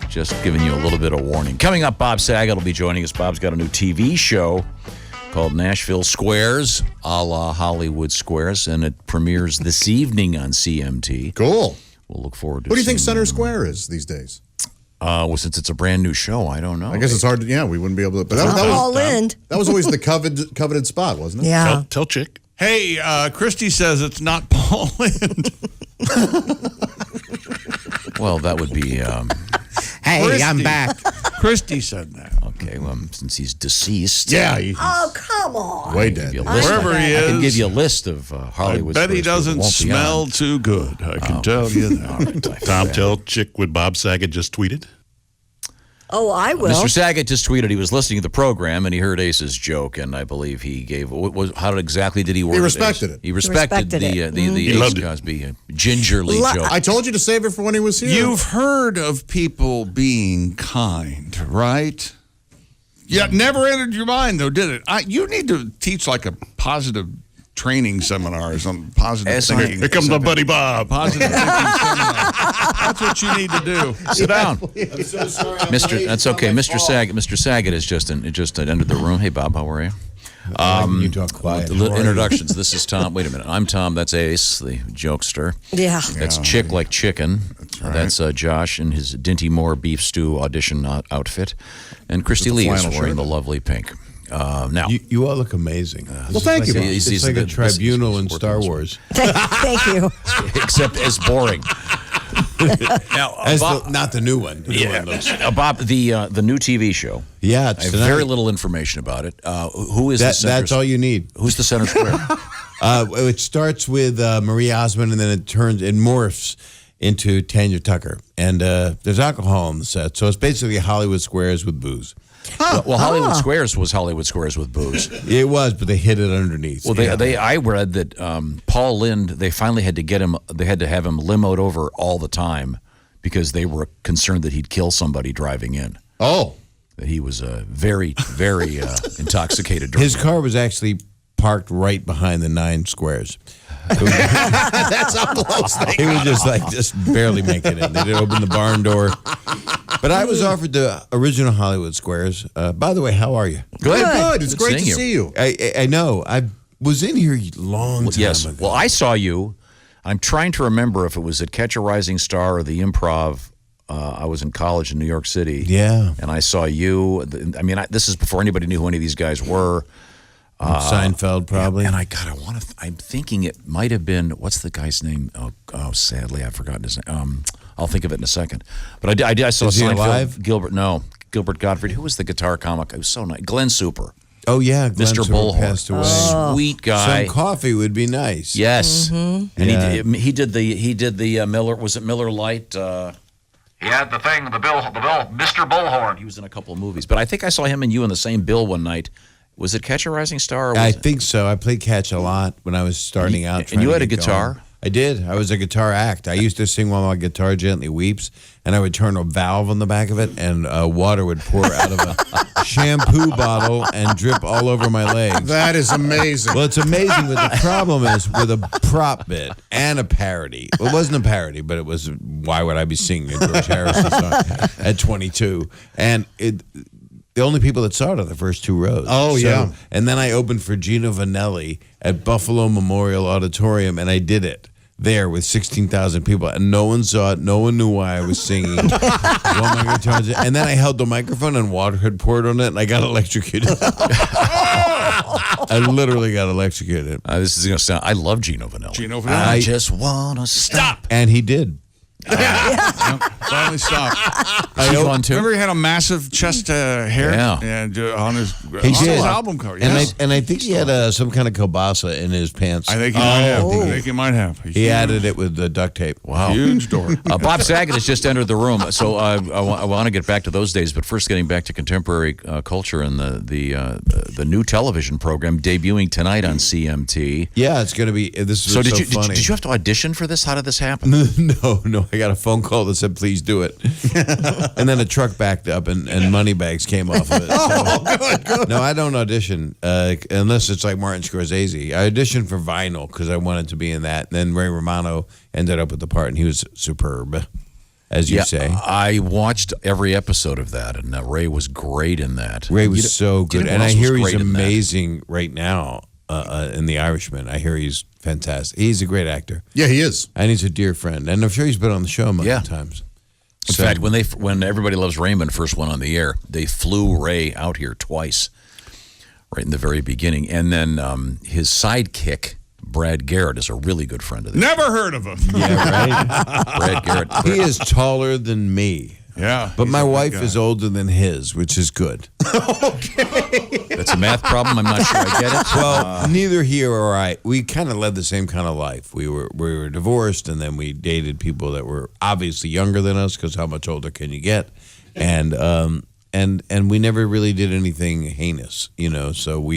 Just giving you a little bit of warning. Coming up, Bob Saget will be joining us. Bob's got a new TV show called Nashville Squares, a la Hollywood Squares, and it premieres this evening on CMT. Cool. We'll look forward to What do you think Center Square is these days? Well, since it's a brand new show, I don't know. I guess it's hard to, we wouldn't be able to. But that was always the coveted spot, wasn't it? Yeah. Tell Chick. Hey, Christy says it's not Paul Lind. Well, that would be... Hey, Christy. I'm back. Christy said that. Okay, well, since he's deceased... Yeah. Oh, come on. Way dead. Wherever he is. I can give you a list of Hollywood... I bet he doesn't smell too good. I can tell you that. All right, Tom, tell Chick what Bob Saget just tweeted. Oh, I will. Mr. Saget just tweeted he was listening to the program and he heard Ace's joke, and I believe he gave... How exactly did he word it? He respected it. He respected the Ace Cosby gingerly joke. I told you to save it for when he was here. You've heard of people being kind, right? Yeah, never entered your mind, though, did it? You need to teach like a positive training seminars on positive thinking. Here comes my buddy Bob. Positive thinking seminar. That's what you need to do. Sit down. I'm so sorry. That's okay. Mr. Saget has just entered the room. Hey, Bob, how are you? You talk quiet. Introductions. This is Tom. Wait a minute. I'm Tom. That's Ace, the jokester. Yeah. That's Chick like chicken. That's Josh in his Dinty Moore beef stew audition outfit. And Christy Lee is wearing the lovely pink. Now, you all look amazing. Well, thank you. It's like a tribunal in Star Wars. Thank you. Except as boring. Now, Bob, not the new one. Bob, the new TV show. Yeah, I have very little information about it. Who is that? That's all you need. Who's the center square? It starts with Marie Osmond, and then it morphs into Tanya Tucker. And there's alcohol on the set, so it's basically Hollywood Squares with booze. Well, Hollywood Squares was Hollywood Squares with booze. It was, but they hid it underneath. Well, I read that Paul Lind, they finally had to get him. They had to have him limoed over all the time because they were concerned that he'd kill somebody driving in. Oh, that he was very, very intoxicated. His car was actually parked right behind the 9 squares. That's how close they He was just barely making it. They did open the barn door. But I was offered the original Hollywood Squares. By the way, how are you? Good. It's great to see you. I know. I was in here a long time ago. Well, I saw you. I'm trying to remember if it was at Catch a Rising Star or the Improv. I was in college in New York City. Yeah. And I saw you. This is before anybody knew who any of these guys were. Seinfeld, probably. And I'm thinking it might have been, what's the guy's name? Oh, sadly, I've forgotten his name. I'll think of it in a second. But I saw Is he Seinfeld. alive? Gilbert Gottfried. Who was the guitar comic? It was so nice. Glenn Super. Oh, yeah. Glenn Mr. Super Bullhorn. passed away. Sweet guy. Some coffee would be nice. Yes. Mm-hmm. And he did the Miller, was it Miller Lite? He had the thing, the bill, Mr. Bullhorn. He was in a couple of movies. But I think I saw him and you in the same bill one night. Was it Catch a Rising Star? Or I think so. I played catch a lot when I was starting out. And you had a guitar? Going. I did. I was a guitar act. I used to sing while my guitar gently weeps, and I would turn a valve on the back of it, and water would pour out of a shampoo bottle and drip all over my legs. That is amazing. Well, it's amazing, but the problem is with a prop bit and a parody. Well, it wasn't a parody, but it was, why would I be singing a George Harrison song at 22? And the only people that saw it are the first 2 rows. Oh, yeah. And then I opened for Gino Vanelli at Buffalo Memorial Auditorium, and I did it there with 16,000 people. And no one saw it. No one knew why I was singing. And then I held the microphone, and water had poured on it, and I got electrocuted. I literally got electrocuted. This is going to sound... I love Gino Vanelli. I just want to stop. And he did. Finally stopped. Remember he had a massive chest hair? Yeah. On his his album cover. Yes. And I think he had some kind of kielbasa in his pants. I think he might have. I think he might have. He added it with the duct tape. Wow. Huge door. Bob Saget has just entered the room. So I want to get back to those days, but first getting back to contemporary culture and the new television program debuting tonight on CMT. Yeah, it's going to be, this is so funny. Did you have to audition for this? How did this happen? No. I got a phone call that said, please do it. And then a truck backed up and money bags came off of it. Good. No, I don't audition unless it's like Martin Scorsese. I auditioned for Vinyl because I wanted to be in that. And then Ray Romano ended up with the part, and he was superb. as you say. I watched every episode of that, and Ray was great in that. Ray was so good, and I else hear was he's great in that? amazing right now in The Irishman. I hear he's fantastic. He's a great actor, Yeah, he is. and he's a dear friend, and I'm sure he's been on the show a million Yeah. times. In fact, when Everybody Loves Raymond first went on the air, they flew Ray out here twice, right in the very beginning, and then his sidekick, Brad Garrett, is a really good friend of theirs. Never heard of him. Yeah, right. Brad Garrett. He is taller than me. Yeah. But he's my a big wife guy. is older than his, which is good. That's a math problem. I'm not sure I get it. Well, neither he or I, we kind of led the same kind of life. We were divorced, and then we dated people that were obviously younger than us, because how much older can you get? And we never really did anything heinous, So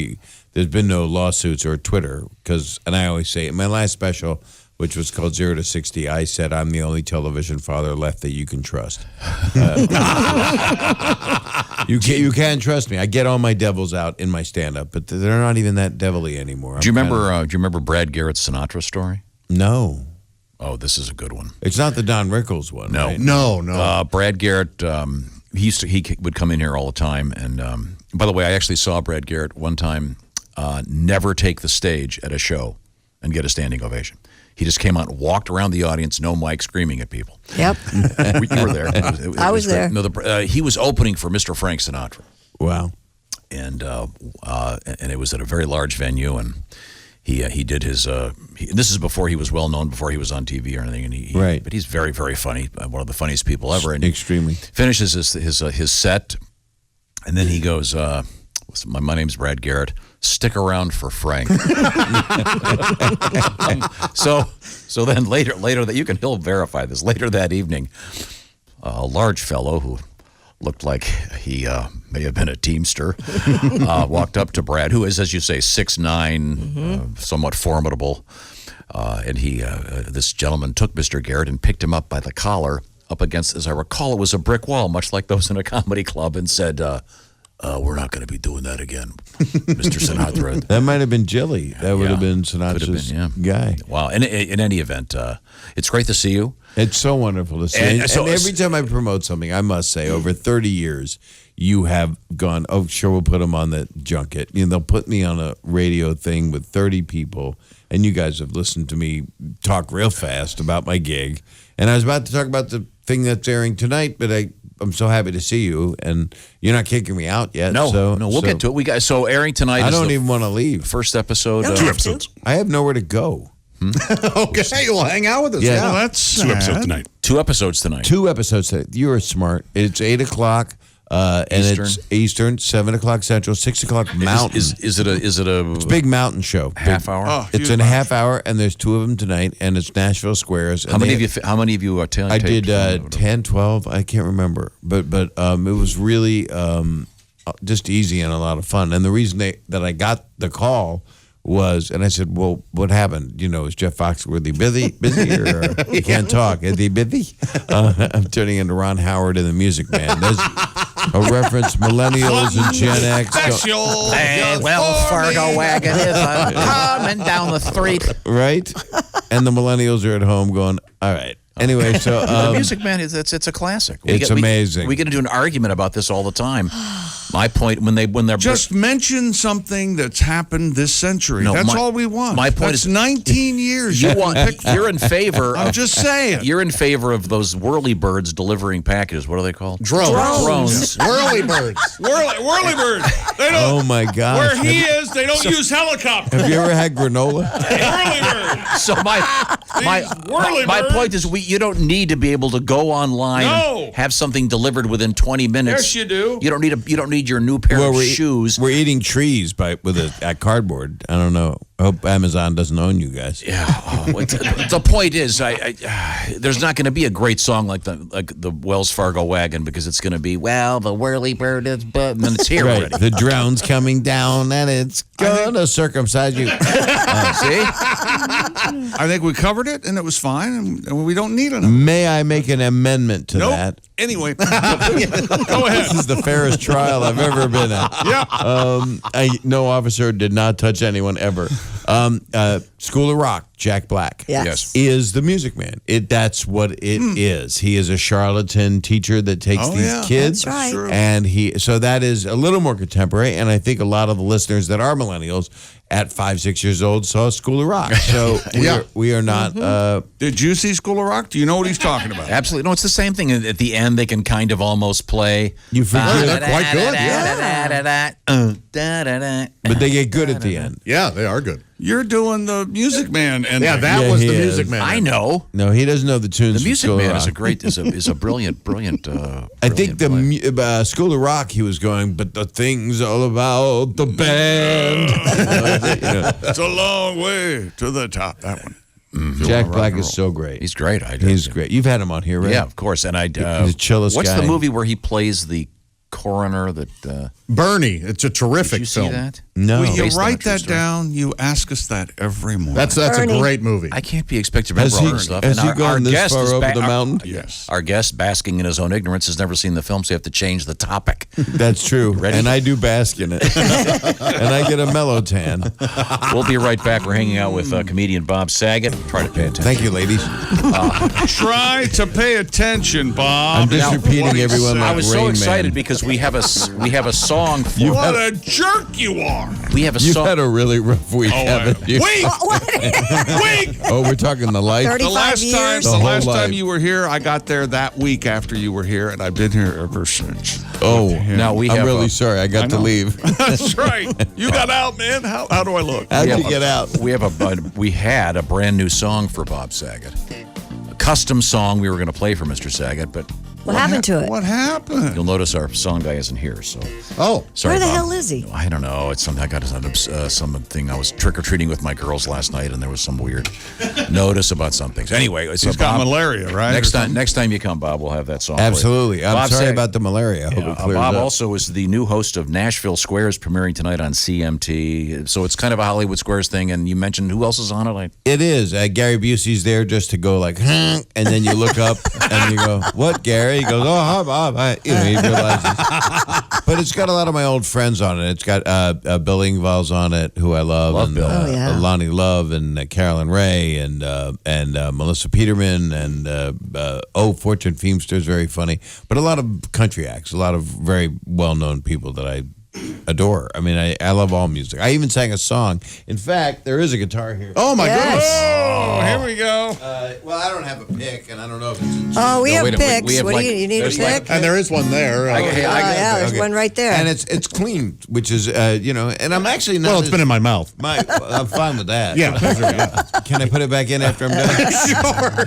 there's been no lawsuits or Twitter, and I always say in my last special, which was called 0 to 60, I said I'm the only television father left that you can trust. You can trust me. I get all my devils out in my stand-up, but they're not even that devilly anymore. Do you remember Brad Garrett's Sinatra story? No. Oh, this is a good one. It's not the Don Rickles one, No. right? No. Brad Garrett, he would come in here all the time. And by the way, I actually saw Brad Garrett one time never take the stage at a show and get a standing ovation. He just came out and walked around the audience, no mic, screaming at people. Yep. You were there. I was there. No, he was opening for Mr. Frank Sinatra. Wow. And it was at a very large venue, and he did his. This is before he was well known, before he was on TV or anything. And Right. But he's very, very funny. One of the funniest people ever. And he Extremely. finishes his set, and then he goes, "My name's Brad Garrett. Stick around for Frank." So then later that he'll verify this. Later that evening, a large fellow who looked like he may have been a Teamster walked up to Brad, who is, as you say, 6'9", somewhat formidable, and this gentleman took Mr. Garrett and picked him up by the collar up against, as I recall, it was a brick wall, much like those in a comedy club, and said, "We're not going to be doing that again, Mr. Sinatra." That might have been Jilly. That would have been Sinatra's guy. Wow. In any event, it's great to see you. It's so wonderful to see. And every time I promote something, I must say, over 30 years, you have gone, oh, sure, we'll put them on the junket. They'll put me on a radio thing with 30 people, and you guys have listened to me talk real fast about my gig. And I was about to talk about the thing that's airing tonight, but I'm so happy to see you, and you're not kicking me out yet. No, we'll get to it. Airing tonight. I is don't the even want to leave. First episode. No, 2 episodes. I have nowhere to go. Okay, well, hang out with us. Yeah. Yeah. Well, that's 2 episodes tonight. 2 episodes tonight. 2 episodes. You're smart. It's 8 o'clock. And it's Eastern, 7 o'clock Central, 6 o'clock Mountain. Is it a Big mountain show. half hour? Oh, It's in a half hour, and there's 2 of them tonight, and it's Nashville Squares. How many of you are I did 10, 12. I can't remember, but it was really just easy and a lot of fun. And the reason that I got the call was, and I said, "Well, what happened? Is Jeff Foxworthy busy, or he can't talk? Is he busy?" I'm turning into Ron Howard in the Music Man. There's a reference millennials and Gen X. Special. Hey, Wells Fargo wagon is coming down the street. Right? And the millennials are at home going, all right. Anyway, so The Music Man it's a classic. It's amazing. We get into an argument about this all the time. My point when they're Just mention something that's happened this century. No, that's my- all we want. my point that's is- 19 years. you're in favor. I'm just saying. You're in favor of those whirlybirds delivering packages. What are they called? Drones. Whirly birds. Whirlybird. They don't. oh my gosh. Where he is, they don't use helicopters. Have you ever had granola? Whirlybird. So my whirlybirds. point is you don't need to be able to go online, No. have something delivered within 20 minutes. Yes, you do. You don't need your new pair of shoes. We're eating trees with a cardboard. I don't know. I hope Amazon doesn't own you guys. Yeah. The point is, there's not going to be a great song like the Wells Fargo wagon, because it's going to be, the whirlybird is, and then it's here Right. already. The drone's coming down, and it's gonna circumcise you. See? I think we covered it, and it was fine, and we don't need it. May I make an amendment to Nope. that? Anyway, go ahead. This is the fairest trial I've ever been at. Yeah. No officer did not touch anyone ever. School of Rock Jack Black. Yes. Is the Music Man. That's what it is. He is a charlatan teacher that takes these kids. That's right. True. And so that is a little more contemporary. And I think a lot of the listeners that are millennials at 5, 6 years old saw School of Rock. So we are not. Did you see School of Rock? Do you know what he's talking about? Absolutely. No, it's the same thing. At the end, they can kind of almost play. You forget. They're quite good. But they get good at the end. Yeah, they are good. You're doing the Music Man, and Yeah, that was he the is. Music Man. I know. No, he doesn't know the tunes. The from Music School of Man Rock. is a great, is a brilliant. I think the School of Rock, he was going, but the thing's all about the band. it's a long way to the top. That one. Jack Black is so great. He's great. He's great. You've had him on here, right? Yeah, of course. And He's the chillest what's guy. the movie where he plays the coroner that? Bernie. It's a terrific Did you see film. that? No. Will you Based on a write true that story. down? You ask us that every morning. That's a Bernie. great movie. I can't be expected to Has remember all he- this stuff. has And he gone this guest far is over the mountain? Yes. Our guest, basking in his own ignorance, has never seen the film, so you have to change the topic. That's true. Ready? And I do bask in it. And I get a mellow tan. We'll be right back. We're hanging out with comedian Bob Saget. Try to pay attention. Thank you, ladies. Try to pay attention, Bob. I'm just Now, repeating what he everyone said. like I was so Rain excited Man. because we have a song for What a jerk you are! we have a You've song. had a really rough week, haven't you? Week! Week! Oh, we're talking the life. 30 The last 35 time, years? The the whole last life. time you were here, I got there that week after you were here, and I've been here ever since. Oh, Now we I'm have really a- sorry. I got to know. leave. That's right. You got out, man. How do I look? How'd Yeah, you get out? We had a brand new song for Bob Saget, a custom song we were going to play for Mr. Saget, but What happened to it? What happened? you'll notice our song guy isn't here. So Oh, sorry. Where the Bob. hell is he? I don't know. It's something I got something. I was trick or treating with my girls last night, and there was some weird notice about some things. Anyway, so He's got Bob, malaria, right? Next time you come, Bob, we'll have that song. for you. Absolutely. I'm Bob sorry Saget- about the malaria. I hope it clears Bob up. also is the new host of Nashville Squares, premiering tonight on CMT. So it's kind of a Hollywood Squares thing. And you mentioned who else is on it? It is. Gary Busey's there just to go like, huh, and then you look up and you go, what, Gary? He goes, oh, hi, Bob. He realizes. But it's got a lot of my old friends on it. It's got Bill Engvall's on it, who I love. Love and, Bill. Oh, yeah. Lonnie Love and Carolyn Ray and Melissa Peterman and Fortune Feimster's very funny. But a lot of country acts, a lot of very well-known people that I adore. I mean, I love all music. I even sang a song. In fact, there is a guitar here. oh my Yes. goodness. Oh, here we go. Well, I don't have a pick, and I don't know if it's in Oh, we No, have wait a minute. picks. We have what like- do you need a there's pick? like- And there is one there. yeah, there's one right there. And it's clean, which is and I'm actually not. well, it's been in my mouth. I'm fine with that. Yeah. Can I put it back in after I'm done? Sure.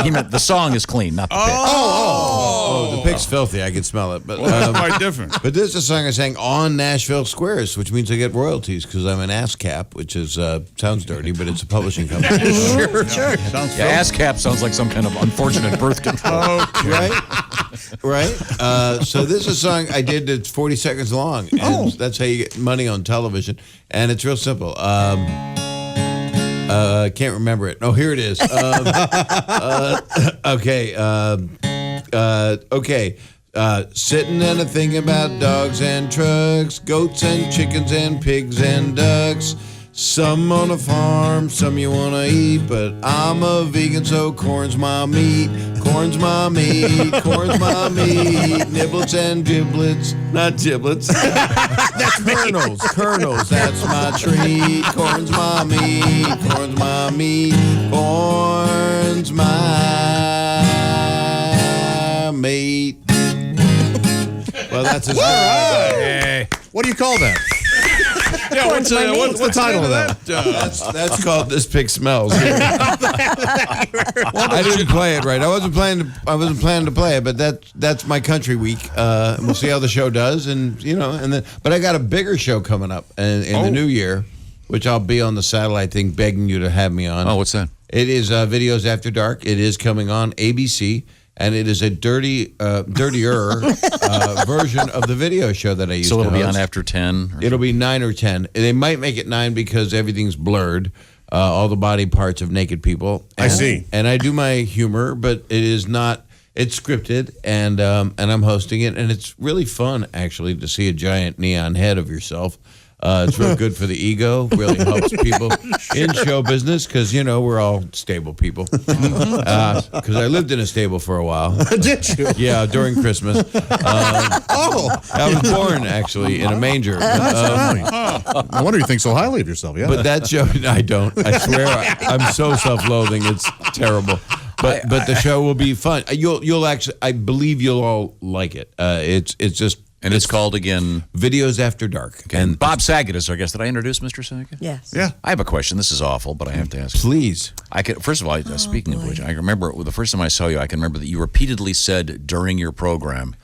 He meant the song is clean, not the pick. Oh, the pick's filthy. I can smell it. But That's quite different. but this is a song I sang on Nashville Squares, which means I get royalties because I'm an ASCAP, which is sounds dirty, but it's a publishing company. Sure. Yeah, ASCAP sounds like some kind of unfortunate birth control. Right? So this is a song I did that's 40 seconds long. And that's how you get money on television. And it's real simple. Can't remember it. Oh, here it is. Okay. Sitting and thinking about dogs and trucks, goats and chickens and pigs and ducks. Some on a farm, some you want to eat, but I'm a vegan, so corn's my meat. Corn's my meat, corn's my meat. Niblets and giblets, not giblets. That's kernels, that's my treat. Corn's my meat, corn's my meat. Corn's my meat. Well, that's his What do you call that? Yeah, what's the title of that? That's called This Pig Smells. I didn't play it right. I wasn't planning to play it, but that's my country week. And we'll see how the show does, and but I got a bigger show coming up in the new year, which I'll be on the satellite thing, begging you to have me on. Oh, what's that? It is Videos After Dark. It is coming on ABC. And it is a dirtier version of the video show that I used to So it'll be host. on after 10? It'll be 9 or 10. They might make it 9 because everything's blurred, all the body parts of naked people. I see. And I do my humor, but it is not. It's scripted, and I'm hosting it, and it's really fun actually to see a giant neon head of yourself It's real good for the ego. Really helps people in show business because, we're all stable people. Because I lived in a stable for a while. Did you? Yeah, during Christmas. I was born, actually, in a manger. No wonder you think so highly of yourself. Yeah. But that show, I don't. I swear, I'm so self-loathing. It's terrible. But the show will be fun. You'll actually, I believe you'll all like it. It's just. And it's called again Videos After Dark. Okay. And Bob Saget is our guest. Did I introduce Mr. Saget? Yes. Yeah. I have a question. This is awful, but I have to ask. Please. First of all, speaking of which, I remember the first time I saw you, I can remember that you repeatedly said during your program,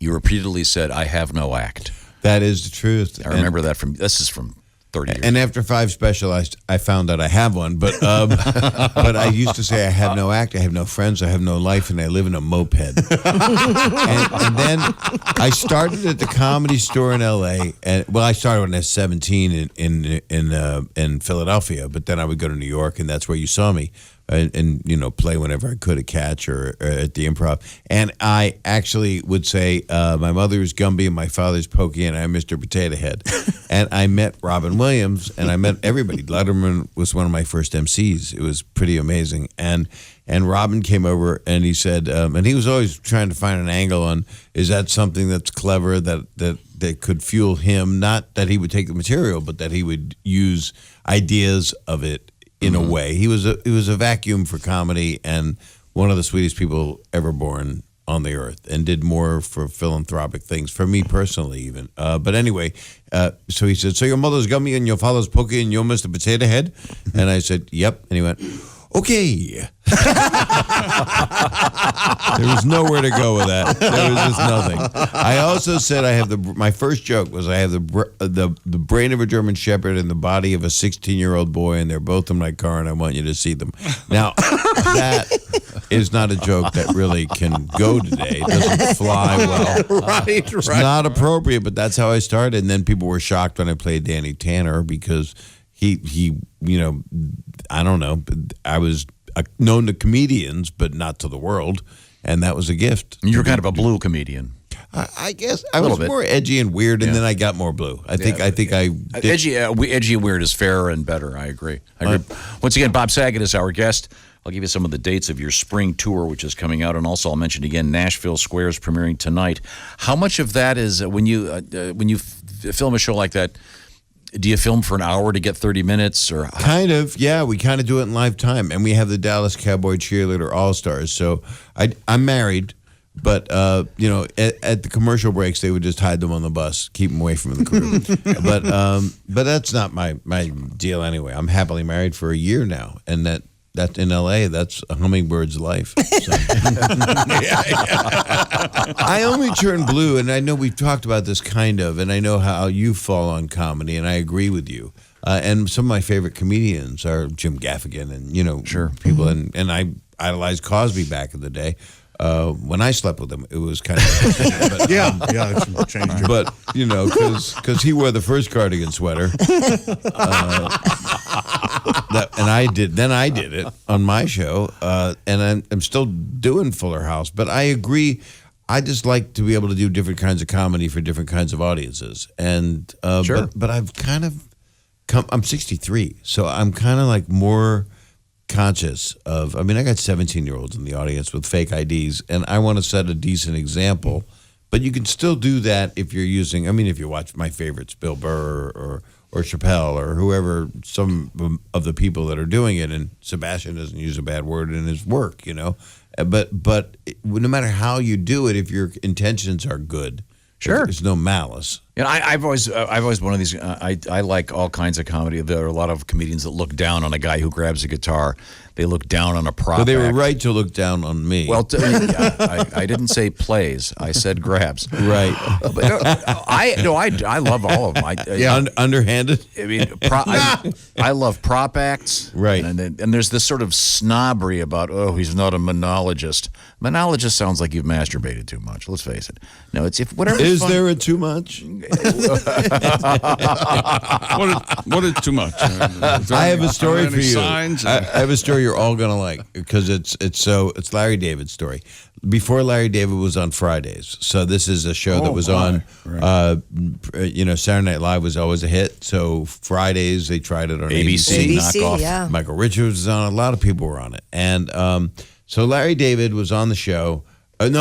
I have no act. That is the truth. I remember that this is from 30 years. And after 5 specialized, I found out I have one. But but I used to say I have no act, I have no friends, I have no life, and I live in a moped. and then I started at the Comedy Store in L.A. I started when I was 17 in Philadelphia. But then I would go to New York, and that's where you saw me. And play whenever I could at Catch or at the Improv. And I actually would say, my mother's Gumby and my father's Pokey, and I'm Mr. Potato Head. And I met Robin Williams, and I met everybody. Letterman was one of my first MCs. It was pretty amazing. And Robin came over, and he said, and he was always trying to find an angle on, is that something that's clever that could fuel him? Not that he would take the material, but that he would use ideas of it in a way. He was a vacuum for comedy and one of the sweetest people ever born on the earth, and did more for philanthropic things for me personally even. But anyway, so he said, so your mother's Gummy and your father's Pokey and you're Mr. Potato Head? And I said, yep. And he went, okay. There was nowhere to go with that. There was just nothing. I also said my first joke was I have the brain of a German Shepherd and the body of a 16-year-old boy, and they're both in my car, and I want you to see them. Now, that is not a joke that really can go today. It doesn't fly well. It's not appropriate, but that's how I started. And then people were shocked when I played Danny Tanner because he I don't know. I was known to comedians, but not to the world, and that was a gift. You're kind of a blue comedian. I guess I was more edgy and weird, and then I got more blue. I think I did. Edgy and weird is fairer and better. I agree. Once again, Bob Saget is our guest. I'll give you some of the dates of your spring tour, which is coming out, and also I'll mention again Nashville Squares premiering tonight. How much of that is when you film a show like that? Do you film for an hour to get 30 minutes? Or kind of, yeah. We kind of do it in live time, and we have the Dallas Cowboy Cheerleader All-Stars. So I'm married, but at the commercial breaks they would just hide them on the bus, keep them away from the crew. but that's not my deal anyway. I'm happily married for a year now, and that in L.A., that's a hummingbird's life. So. I only turn blue, and I know we've talked about this kind of, and I know how you fall on comedy, and I agree with you. And some of my favorite comedians are Jim Gaffigan and, people. And I idolized Cosby back in the day. When I slept with him, it was kind of... but, it changed. But, because he wore the first cardigan sweater. And I did it on my show, and I'm still doing Fuller House. But I agree. I just like to be able to do different kinds of comedy for different kinds of audiences. And sure. But I've kind of come. I'm 63, so I'm kind of like more conscious of. I mean, I got 17-year-olds in the audience with fake IDs, and I want to set a decent example. But you can still do that if you're using. I mean, if you watch my favorites, Bill Burr or Chappelle or whoever, some of the people that are doing it, and Sebastian doesn't use a bad word in his work, But no matter how you do it, if your intentions are good, sure, there's no malice. I've always one of these. I like all kinds of comedy. There are a lot of comedians that look down on a guy who grabs a guitar. They look down on a prop. Well, they were act. right to look down on me. Well, I didn't say plays. I said grabs. Right. But I love all of them. Underhanded. I mean, I love prop acts. Right. And there's this sort of snobbery about, he's not a monologist. Monologist sounds like you've masturbated too much. Let's face it. No, it's if whatever. Is there a too much? What is too much? I have a story for you. Signs? I have a story you're all gonna like because it's Larry David's story. Before Larry David was on Fridays, so this is a show that was on. Right. Saturday Night Live was always a hit. So Fridays they tried it on ABC knockoff. Yeah. Michael Richards was on. A lot of people were on it, and so Larry David was on the show. I'm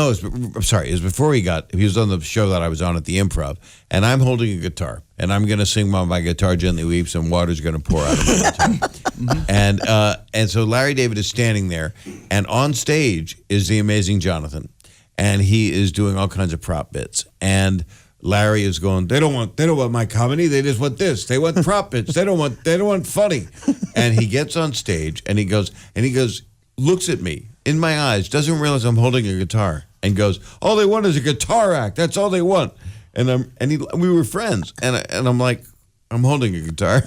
sorry. It was before he was on the show that I was on at the Improv, and I'm holding a guitar, and I'm going to sing while my guitar gently weeps, and water's going to pour out of my guitar. And so Larry David is standing there, and on stage is the amazing Jonathan, and he is doing all kinds of prop bits, and Larry is going, they don't want my comedy, they just want this, they want prop bits, they don't want funny, and he gets on stage, and he goes, looks at me in my eyes, doesn't realize I'm holding a guitar, and goes, all they want is a guitar act. That's all they want. And we were friends, and I'm like, I'm holding a guitar.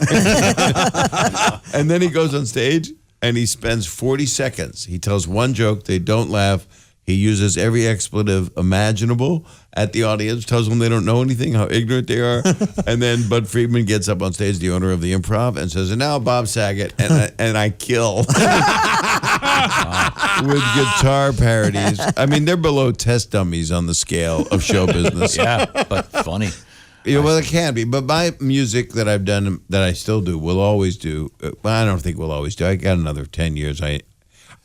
And then he goes on stage, and he spends 40 seconds. He tells one joke. They don't laugh. He uses every expletive imaginable at the audience, tells them they don't know anything, how ignorant they are. And then Bud Friedman gets up on stage, the owner of the Improv, and says, and now Bob Saget, and I kill. With guitar parodies. I mean, they're below test dummies on the scale of show business. Yeah, but funny. Yeah, well, it can be. But my music that I've done, that I still do, will always do. Well, I don't think we'll always do. I got another 10 years.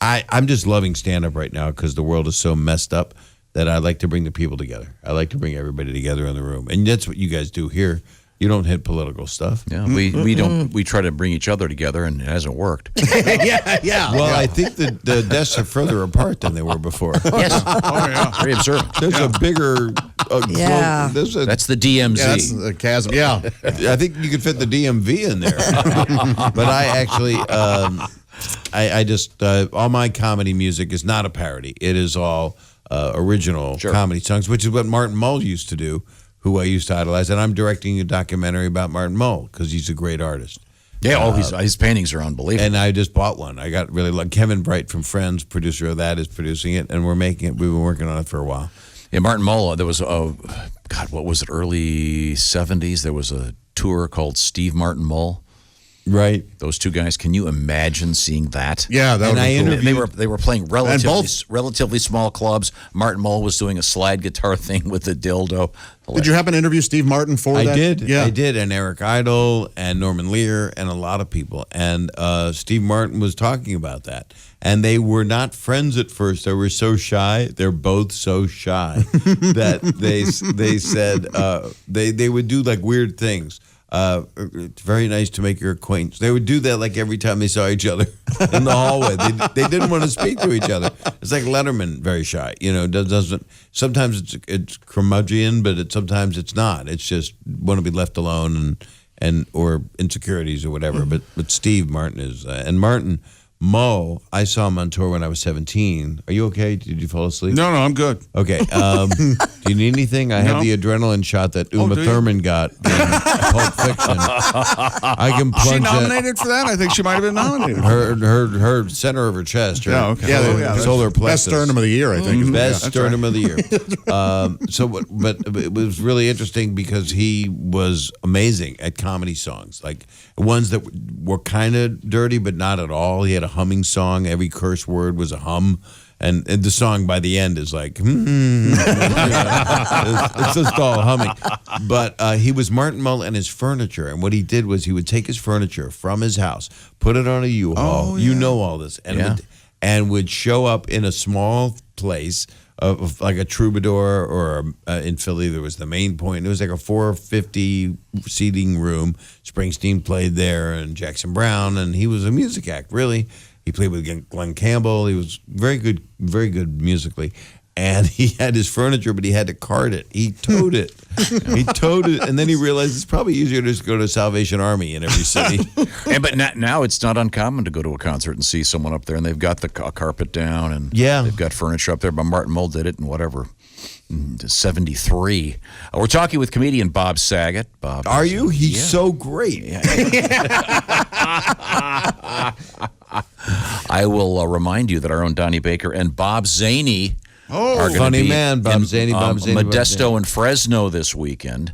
I'm just loving stand-up right now because the world is so messed up that I like to bring the people together. I like to bring everybody together in the room. And that's what you guys do here. You don't hit political stuff. Yeah, we don't. We try to bring each other together, and it hasn't worked. yeah. Well, I think the desks are further apart than they were before. Yes. Very observant. There's a bigger. Yeah. That's the DMZ. Yeah, that's the chasm. Yeah. I think you could fit the DMV in there. But I actually, I just all my comedy music is not a parody. It is all original comedy songs, which is what Martin Mull used to do, who I used to idolize. And I'm directing a documentary about Martin Mull because he's a great artist. Yeah, his paintings are unbelievable. And I just bought one. I got really lucky. Kevin Bright from Friends, producer of that, is producing it, and we're making it. We've been working on it for a while. Yeah, Martin Mull, there was what was it, early 70s? There was a tour called Steve Martin Mull. Right. Those two guys. Can you imagine seeing that? Yeah, that would be cool. They were playing relatively small clubs. Martin Mull was doing a slide guitar thing with the dildo. Did you happen to interview Steve Martin for that? I did. Yeah. I did, and Eric Idle and Norman Lear and a lot of people. And Steve Martin was talking about that. And they were not friends at first. They were so shy. They're both so shy that they said they would do like weird things. It's very nice to make your acquaintance. They would do that like every time they saw each other in the hallway. They didn't want to speak to each other. It's like Letterman, very shy. Doesn't. Sometimes it's curmudgeon, but sometimes it's not. It's just want to be left alone and or insecurities or whatever. But Steve Martin is and Martin Mull. I saw him on tour when I was 17. Are you okay? Did you fall asleep? No, I'm good. Okay. Do you need anything? I have the adrenaline shot that Uma Thurman got in Pulp Fiction. I can plunge she nominated for that? I think she might have been nominated. Her center of her chest. Her, solar plexus. Best sternum of the year, I think. Best sternum of the year. But it was really interesting because he was amazing at comedy songs, like ones that were kind of dirty, but not at all. He had a humming song. Every curse word was a hum. And the song by the end is like, it's just all humming. But he was Martin Mull and his furniture. And what he did was he would take his furniture from his house, put it on a U-Haul. You know all this. And would show up in a small place of like a Troubadour or in Philly, there was the Main Point. It was like a 450 seating room. Springsteen played there and Jackson Brown. And he was a music act, really. He played with Glenn Campbell. He was very good musically. And he had his furniture, but he had to cart it. He towed it. And then he realized it's probably easier to just go to Salvation Army in every city. But now it's not uncommon to go to a concert and see someone up there, and they've got the carpet down, and they've got furniture up there. But Martin Mull did it in 73. We're talking with comedian Bob Saget. Bob, are you? He's so great. I will remind you that our own Donnie Baker and Bob Zaney are going to be Bob Zaney. Modesto and Fresno this weekend.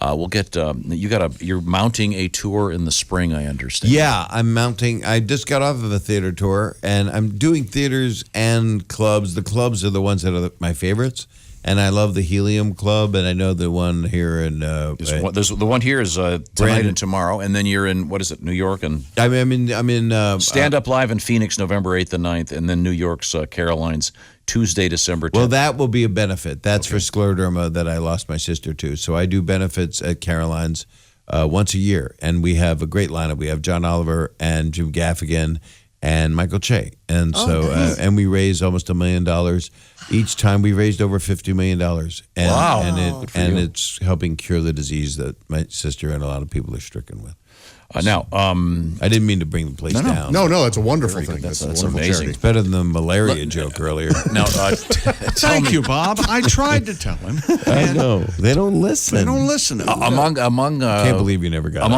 We'll get you're mounting a tour in the spring, I understand. Yeah, I'm mounting. I just got off of a theater tour, and I'm doing theaters and clubs. The clubs are the ones that are my favorites, and I love the Helium Club, and I know the one here in. There's the one here is tonight and tomorrow, and then you're in what is it, New York and. I'm in Stand Up Live in Phoenix, November 8th and 9th, and then New York's Carolines, Tuesday, December 10th. Well, that will be a benefit. That's for scleroderma that I lost my sister to. So I do benefits at Caroline's once a year, and we have a great lineup. We have John Oliver and Jim Gaffigan and Michael Che, and and we raise almost $1 million each time. We raised over $50 million. And, wow! And it's helping cure the disease that my sister and a lot of people are stricken with. Now, I didn't mean to bring the place down. No, it's a wonderful thing. That's a wonderful amazing. charity. It's better than the malaria joke earlier. Now, Thank you, Bob. I tried to tell him. I know they don't listen. They don't listen. among Can't believe you never got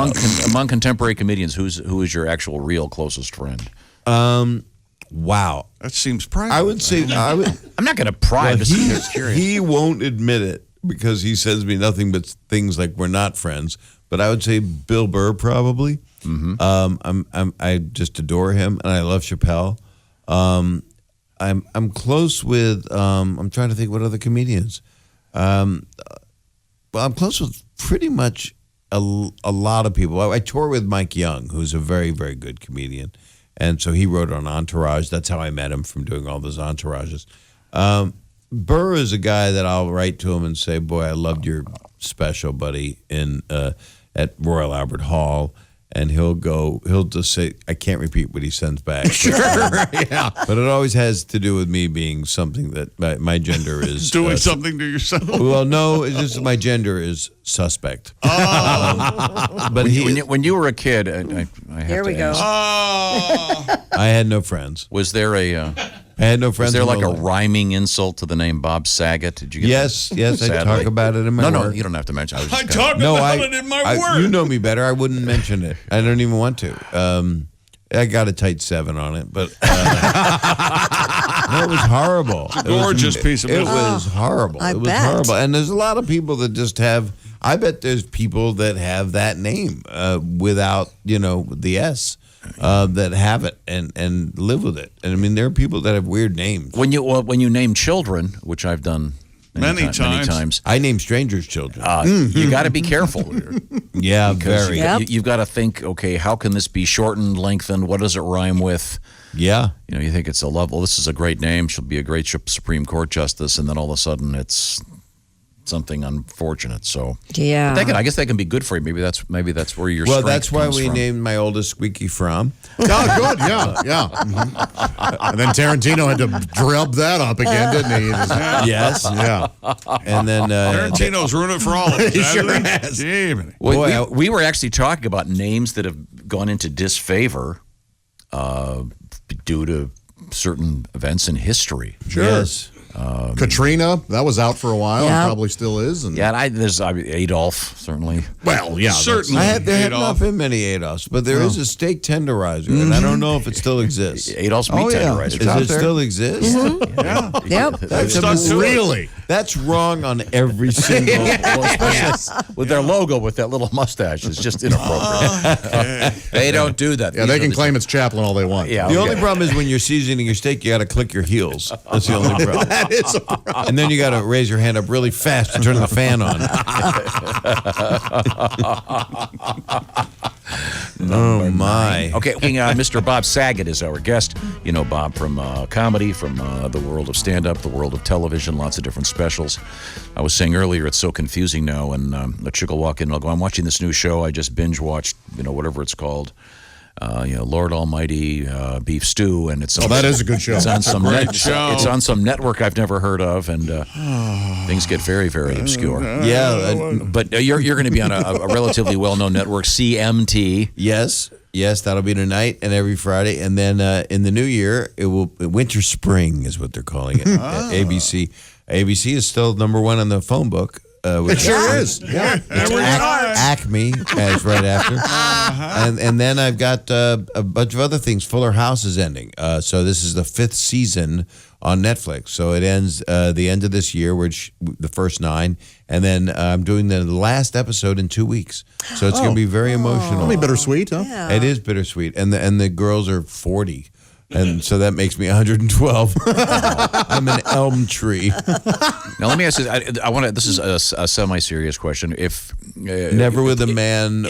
among contemporary comedians, who is your actual real closest friend? Wow. That seems private. I would say I'm not going to pry. I'm just curious. he won't admit it because he sends me nothing but things like we're not friends. But I would say Bill Burr probably. Mm-hmm. I just adore him, and I love Chappelle. I'm close with. I'm trying to think what other comedians. Well, I'm close with pretty much a lot of people. I tour with Mike Young, who's a very, very good comedian. And so he wrote on Entourage. That's how I met him, from doing all those Entourages. Burr is a guy that I'll write to him and say, boy, I loved your special, buddy, at Royal Albert Hall. And he'll just say, I can't repeat what he sends back. Sure, yeah. But it always has to do with me being something that my gender is. Doing something to yourself. Well, no, it's just my gender is suspect. Oh. But when you were a kid, I have Here we to go. ask, I had no friends. was there I had no friends. was there in like my a life. rhyming insult to the name Bob Saget? Did you get Yes, I Sadly. talk about it in my No, work. you don't have to mention. I talk about it in my work. You know me better. I wouldn't mention it. I don't even want to. I got a tight 7 on it, but no, it was horrible. Gorgeous piece of It business. was horrible. I It was bet. horrible. And there's a lot of people that just have. I bet there's people that have that name without the S. That have it and live with it. And I mean, there are people that have weird names. when you name children, which I've done many times. I name strangers' children. You got to be careful. Yeah, Because very. Yep. you've got to think, okay, how can this be shortened, lengthened? What does it rhyme with? Yeah. You think it's a level. This is a great name. She'll be a great Supreme Court justice, and then all of a sudden it's something unfortunate. So Yeah. I guess that can be good for you. Maybe that's where your Well, strength that's why comes we from. named my oldest Squeaky Fromm. Oh, good. Yeah. Mhm. And then Tarantino had to drub that up again, didn't he? Yes. Yeah. And then Tarantino's ruined it for all of us. He sure hasn't has. Gee, We were actually talking about names that have gone into disfavor due to certain events in history. Yes. Katrina, that was out for a while Yeah. and probably still is. And Yeah, there's Adolf, certainly. well, yeah. Certainly. There have not Adolf. been many Adolfs, but there is a steak tenderizer, and I don't know if it still exists. Adolf's meat Oh, yeah. tenderizer. Does out it there. still exist? Yeah. Yep. That's Stuck to it. Really? That's wrong on every single. With their logo with that little mustache is just inappropriate. They don't do that. Yeah, they can claim it's Chaplin all they want. Yeah. The okay. only problem is when you're seasoning your steak, you got to click your heels. That's the only problem. That is a problem. And then you got to raise your hand up really fast to turn the fan on. Oh my! Okay, Mr. Bob Saget is our guest. You know Bob from comedy, from the world of stand-up, the world of television, lots of different specials. I was saying earlier, it's so confusing now, and a chick will walk in and I'll go, I'm watching this new show. I just binge-watched, whatever it's called. Lord Almighty Beef Stew, and it's on, that is a good show. It's on some show. It's on some network I've never heard of, and things get very, very obscure. Yeah. But you're going to be on a relatively well-known network, CMT. Yes, that'll be tonight and every Friday, and then in the new year it will. Winter Spring is what they're calling it. ABC. ABC is still number 1 on the phone book. It sure is. Yeah. It's Acme as right after, and then I've got a bunch of other things. Fuller House is ending, so this is the 5th season on Netflix. So it ends the end of this year, which the first 9, and then I'm doing the last episode in 2 weeks. So it's going to be very emotional. That'll be bittersweet, huh? Yeah. It is bittersweet, and the girls are 40. And so that makes me 112. I'm an elm tree. Now let me ask you. I want to. This is a semi-serious question. If Never with a man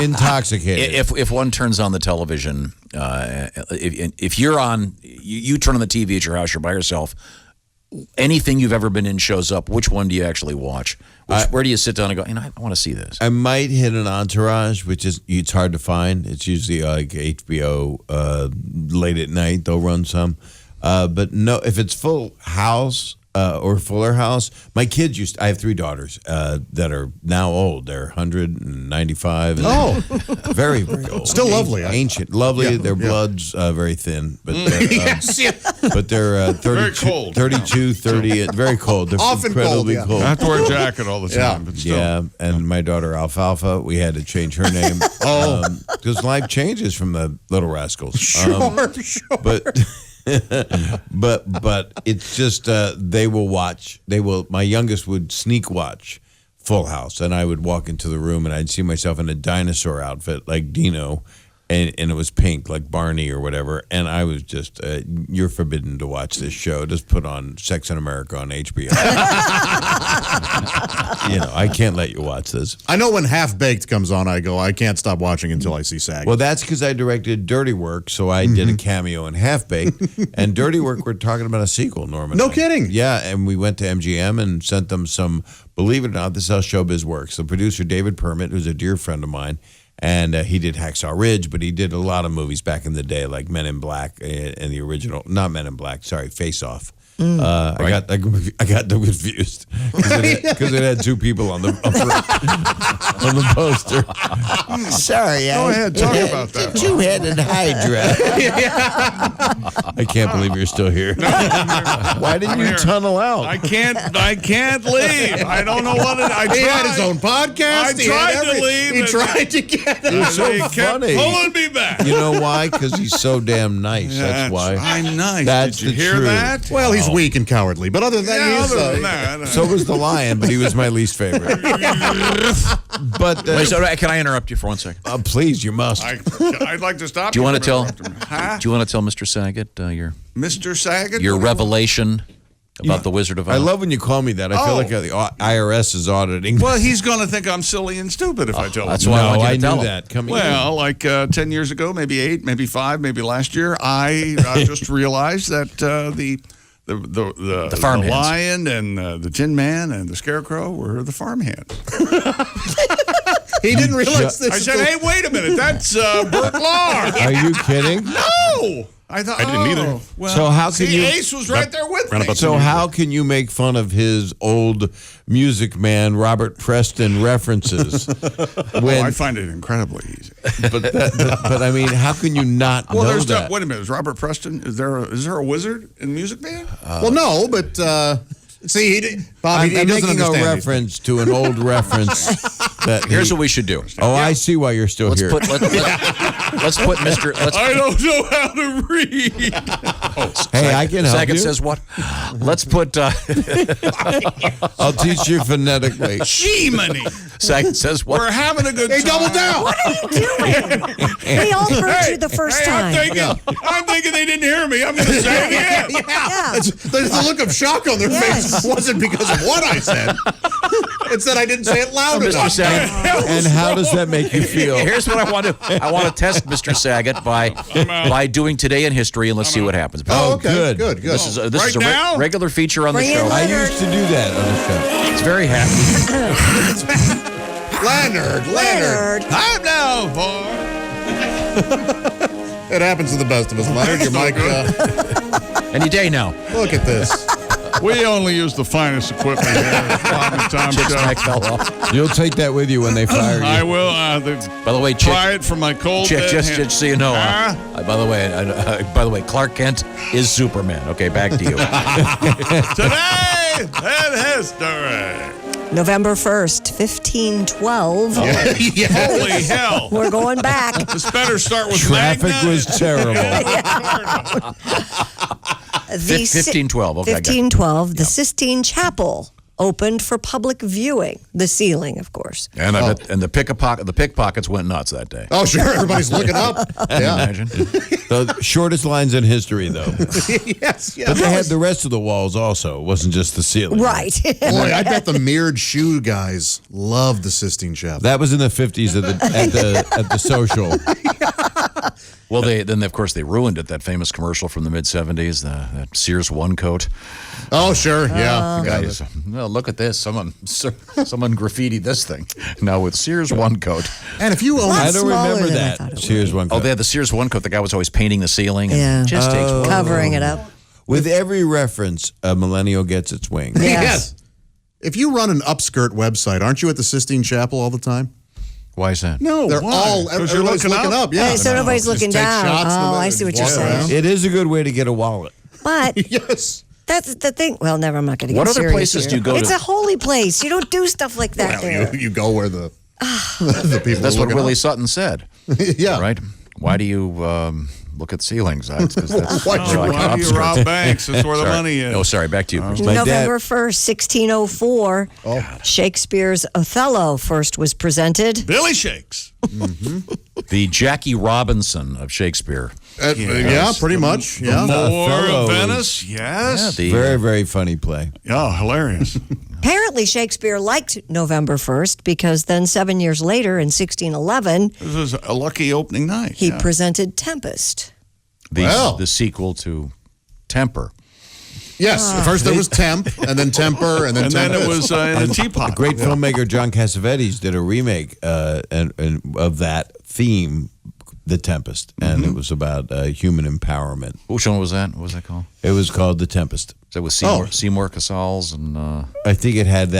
intoxicated. if one turns on the television, if you're on, you turn on the TV at your house, you're by yourself. Anything you've ever been in shows up. Which one do you actually watch? Where do you sit down and go? I want to see this. I might hit an Entourage, which is it's hard to find. It's usually like HBO late at night. They'll run some, but no, if it's Full House or Fuller House, my kids I have 3 daughters that are now old. They're 195. And very very old. Still lovely. Ancient, lovely. Their blood's very thin, but they're, but they're 32, Very cold. 32, 30, very cold. They're Often incredibly cold, cold. I have to wear a jacket all the time, Yeah. but still. Yeah, and my daughter Alfalfa, we had to change her name. Because life changes from the Little Rascals. Sure. But it's just they will watch. My youngest would sneak watch Full House, and I would walk into the room and I'd see myself in a dinosaur outfit like Dino, and it was pink like Barney or whatever, and I was just you're forbidden to watch this show. Just put on Sex in America on HBO. I can't let you watch this. I know when Half Baked comes on, I go, I can't stop watching until I see SAG. Well, that's because I directed Dirty Work, so I did a cameo in Half Baked. And Dirty Work, we're talking about a sequel, Norman. No kidding. Yeah, and we went to MGM and sent them some, believe it or not, this is how showbiz works. The producer, David Permit, who's a dear friend of mine, and he did Hacksaw Ridge, but he did a lot of movies back in the day, like Men in Black and the original, not Men in Black, sorry, Face Off. I got them confused because it had 2 people on the on the poster. Sorry, Go ahead, talk about that. 2-headed Hydra. I can't believe you're still here. Why didn't you tunnel out? I can't leave. I don't know what it. He had his own podcast. I tried to leave. He tried to get it. It's so They kept funny. pulling me back. You know why? Because he's so damn nice. That's why. I'm nice. That's Did you the hear truth. that? Well, he's weak and cowardly, but other than that, Yeah, he's other than that, So was the lion, but he was my least favorite. But Wait, so can I interrupt you for 1 second? please, you must. I'd like to stop. Do you want to tell? Huh? Do you want to tell Mr. Saget your Mr. Saget? revelation about the Wizard of Oz? I love when you call me that. I feel Oh. like the IRS is auditing. Well, he's going to think I'm silly and stupid if I tell that's him. why I no, want you to I tell knew him. that coming. Well, like 10 years ago, maybe 8, maybe 5, maybe last year, I just realized that the farmhands. lion and the Tin Man and the Scarecrow were the farmhands. He didn't realize this. I said, "Hey, wait a minute, that's Burt Lahr." Are you kidding? No, I thought I didn't either. Well, So how can see, you- Ace was right there with me. So how can you make fun of his old Music Man Robert Preston references? When, I find it incredibly easy. but I mean, how can you not Well, know there's that? wait a minute, is Robert Preston? Is there a wizard in Music Man? well, no, but see, he didn't, Bob, I'm he doesn't making a understand these reference to an old reference. That Here's what we should do. Oh, I see why you're still Let's here. put let's put Mr. I don't know how to read. Hey, I can help Saget you. says what? Let's put I'll teach you phonetically. Jiminy. Saget says what? We're having a good Hey, time. double down. We all heard you the first time. I'm thinking they didn't hear me. I'm going to say it again. Yeah. There's the look of shock on their Yes. face. It wasn't because of what I said. It's that I didn't say it loud Mr. enough. Saget. And how does that make you feel? Here's what I want to. I want to test Mr. Saget by doing Today in History, and let's see what happens. Oh, okay. good. Good. This is a Right now? regular feature on the Bring show. in I Leonard. used to do that on the show. It's very happy. Leonard. Leonard. I'm now for. It happens to the best of us, Leonard. Your mic. Any day now. Look at this. We only use the finest equipment here at Bob and Tom Chick's Show. neck fell off. You'll take that with you when they fire you. I will. By the way, Chick. Try it for my cold. Chick, dead just hand. so you know. Huh? By the way, Clark Kent is Superman. Okay, back to you. Today in history. November 1st, 1512. Holy hell. We're going back. This better start with Traffic Magna. was terrible. The 1512. Okay, I got it. 1512, the Sistine Chapel opened for public viewing. The ceiling, of course. And I bet, and the pickpockets went nuts that day. Oh, sure. Everybody's looking up. Yeah. Imagine. The shortest lines in history, though. Yes. Yeah. But they had the rest of the walls also. It wasn't just the ceiling. Right. Boy, I bet the mirrored shoe guys loved the Sistine Chapel. That was in the 50s at the social. Well, then of course they ruined it. That famous commercial from the mid '70s, that Sears one coat. Oh, sure. Yeah. Guys, no, look at this. Someone graffitied this thing. Now with Sears one coat. And if you own I don't smaller remember than I thought that. it Sears one. Oh, they had the Sears one coat. The guy was always painting the ceiling. Yeah. And just takes one. Covering it up. With every reference, a millennial gets its wings. Yes. If you run an upskirt website, aren't you at the Sistine Chapel all the time? Why is that? No, They're why? all, 'Cause you're everybody's looking up. Yeah. Okay, so nobody's Just looking take down. shots and Oh, then I see what you're walk saying. around. It is a good way to get a wallet. But Yes. that's the thing. Well, never. I'm not going to get What other serious places here. do you go It's to? a holy place. You don't do stuff like that there. Well, you go where the the people That's are what looking Willie up. Sutton said. Yeah. Right? Why do you look at ceilings? It's 'cause that's Why'd you like Why do you upskirts. rob banks? That's where the Sorry. money is. Oh, sorry. Back to you. Chris. My November 1st, 1604, Shakespeare's Othello first was presented. Billy Shakes. The Jackie Robinson of Shakespeare. Yeah, pretty much. Yeah. Moor Othello of is- Venice. Yes. Very, very funny play. Yeah, hilarious. Apparently, Shakespeare liked November 1st because then 7 years later, in 1611, This was a lucky opening night. he yeah. presented Tempest. The sequel to Temper. Yes. First there was Temp, and then Temper, and then And then it Tempest. was in a teapot. Great filmmaker John Cassavetes did a remake and of that theme, The Tempest, and it was about human empowerment. Which one was that? What was that called? It was called The Tempest. Is that with Oh. Seymour Casals and I think it had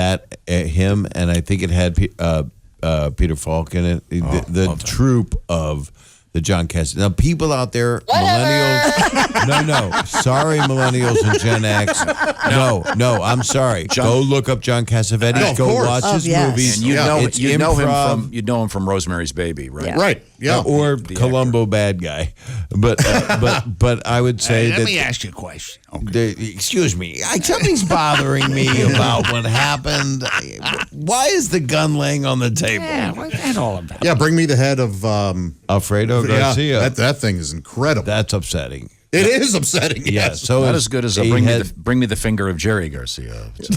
him, and I think it had Peter Falk in it. The troupe of the John Cassavetes. Now, people out there, millennials. No. Sorry, millennials and Gen X. No, I'm sorry. Go look up John Cassavetes. No, of Go course. watch his yes. movies. and you It's know improv. him from Rosemary's Baby, right? Yeah. Right. Yeah. Or The Columbo bad guy, but I would say that. ask you a question. Okay. Excuse me, something's bothering me about what happened. Why is the gun laying on the table? What's that all about? Yeah, bring me the head of Alfredo Garcia. Yeah, that thing is incredible. That's upsetting. It is upsetting. Yeah, Yes. so Not it's as good as eight head- bring me the finger of Jerry Garcia. It's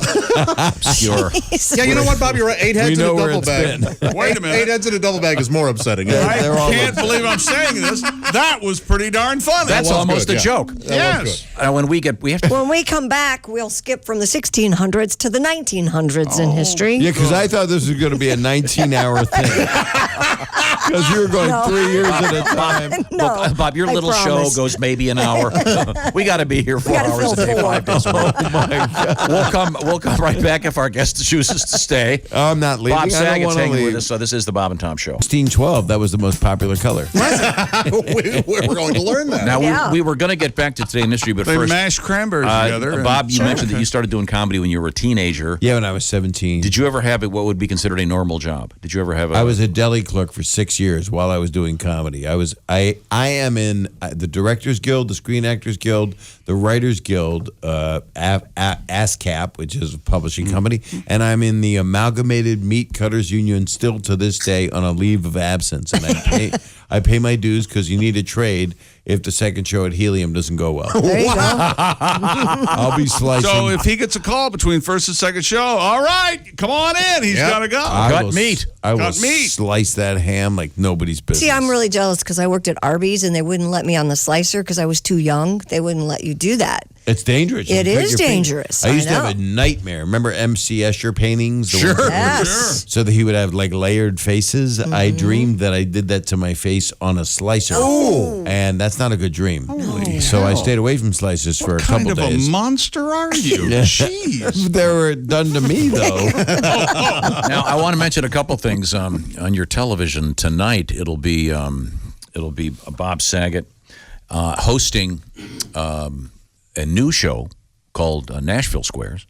obscure. Yeah, you know what, Bob? You're right. 8 heads in know a where double it's bag. been. Wait a minute. 8 heads in a double bag is more upsetting. I They're all can't believe I'm saying this. That was pretty darn funny. That's was almost good, a yeah. joke. That was yes. When we have to. When we come back, we'll skip from the 1600s to the 1900s in history. Yeah, because I thought this was going to be a 19-hour thing. Because you were going 3 years at a time. No, Look, Bob, your I little promise. show goes maybe an hour. We got to be here 4 gotta hours a fill day, 4. 5 days a week. We'll come right back if our guest chooses to stay. I'm not leaving. Bob I don't Saget's want to hanging with leave. us, so this is the Bob and Tom Show. 1612, that was the most popular color. We're going to learn that. Now, Yeah. we were going to get back to today in history, but They first, mashed cranberries together. and- Bob, you mentioned that you started doing comedy when you were a teenager. Yeah, when I was 17. Did you ever have what would be considered a normal job? Did you ever have I was a deli clerk for 6 years while I was doing comedy. I am in the Directors Guild, the Screen Actors Guild, the Writers Guild, ASCAP, which is a publishing company, and I'm in the Amalgamated Meat Cutters Union still to this day on a leave of absence. And I pay my dues because you need a trade if the second show at Helium doesn't go well. There you go. I'll be slicing. So if he gets a call between first and second show, all right, come on in. He's Yep. got to go. Cut meat. I will Cut meat. slice that ham like nobody's business. See, I'm really jealous because I worked at Arby's and they wouldn't let me on the slicer because I was too young. They wouldn't let you do that. It's dangerous. It You break is your finger. dangerous. I used to I have a know. nightmare. Remember M.C. Escher paintings? The Sure. ones- Yes. So that he would have like layered faces. I dreamed that I did that to my face on a slicer. And that's not a good dream. So I stayed away from slicers for a kind couple of days. a monster are you? Jeez. They were done to me though. Now, I want to mention a couple things on your television tonight. It'll be Bob Saget hosting a new show called Nashville Squares.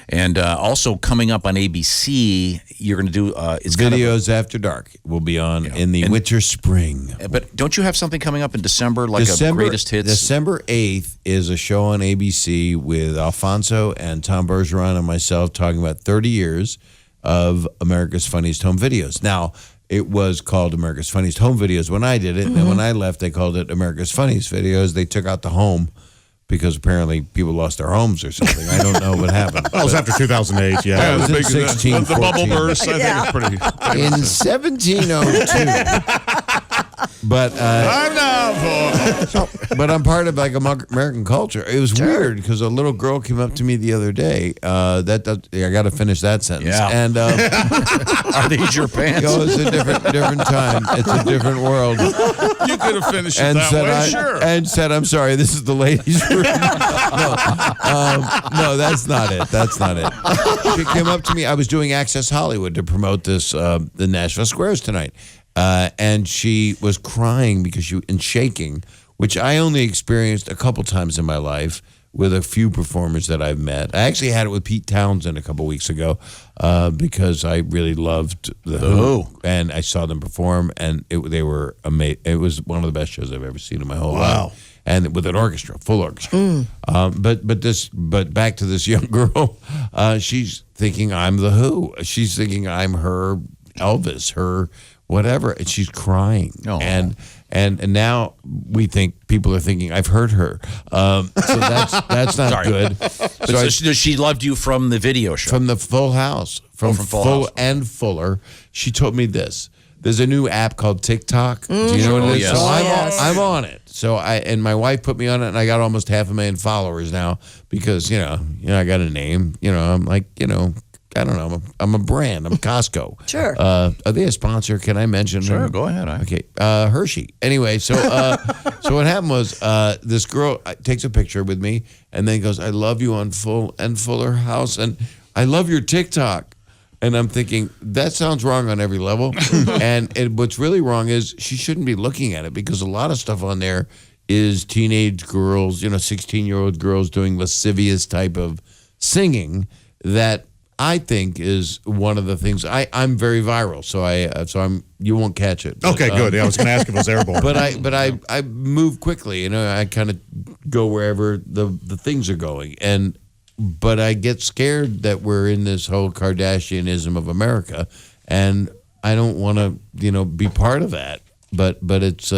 And also coming up on ABC, you're going to do it's Videos After Dark will be on in the winter spring. But don't you have something coming up in December, like a greatest hits? December 8th is a show on ABC with Alfonso and Tom Bergeron and myself talking about 30 years of America's Funniest Home Videos. Now, it was called America's Funniest Home Videos when I did it, and when I left, they called it America's Funniest Videos. They took out the home because apparently people lost their homes or something. I don't know what happened. That was after 2008, yeah. That was in the bubble 1614. burst. I think it's pretty. In 1702. But I'm now for. but I'm part of like American culture. It was weird because a little girl came up to me the other day. I got to finish that sentence. Yeah. And Are these your pants? it's a different time. It's a different world. You could have finished it And that said, way, sure. and said, I'm sorry, this is the ladies' room. No, that's not it. That's not it. She came up to me. I was doing Access Hollywood to promote this, the Nashville Squares tonight. And she was crying and shaking, which I only experienced a couple times in my life with a few performers that I've met. I actually had it with Pete Townsend a couple weeks ago because I really loved the Who, and I saw them perform, and they were amazing. It was one of the best shows I've ever seen in my whole life. And with an orchestra, full orchestra. But back to this young girl, she's thinking I'm the Who. She's thinking I'm her Elvis, her whatever, and she's crying. Oh. And now we think people are thinking I've hurt her. So that's not good. So she loved you from the video show. From the Full House, from Full Full House. and Fuller. She told me this. There's a new app called TikTok. Do you know what it is? yes. So Yes. I'm on it. So and my wife put me on it, and I got almost 500,000 followers now because I got a name. I'm like I don't know. I'm a brand. I'm Costco. Sure. Are they a sponsor? Can I mention? Sure, them? go ahead. Okay. Hershey. Anyway, so what happened was this girl takes a picture with me and then goes, "I love you on Full and Fuller House, and I love your TikTok." And I'm thinking, that sounds wrong on every level. And what's really wrong is she shouldn't be looking at it because a lot of stuff on there is teenage girls, 16-year-old girls doing lascivious type of singing that I think is one of the things. I'm very viral, so you won't catch it. But, Okay, good. Yeah, I was going to ask if it was airborne. But I move quickly. I kind of go wherever the things are going, but I get scared that we're in this whole Kardashianism of America, and I don't want to be part of that. But it's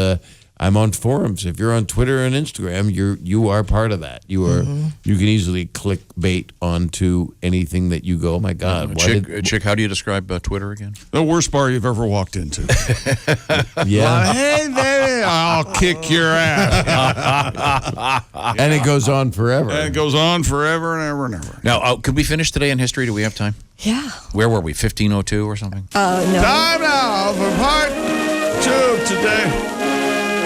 I'm on forums. If you're on Twitter and Instagram, you are part of that. You are. You can easily click bait onto anything that you go, oh my God. Chick, how do you describe Twitter again? The worst bar you've ever walked into. Yeah. Hey, baby, I'll kick your ass. And it goes on forever. And it goes on forever and ever and ever. Now, could we finish today in history? Do we have time? Yeah. Where were we? 1502 or something? No. Time now for part 2 of today.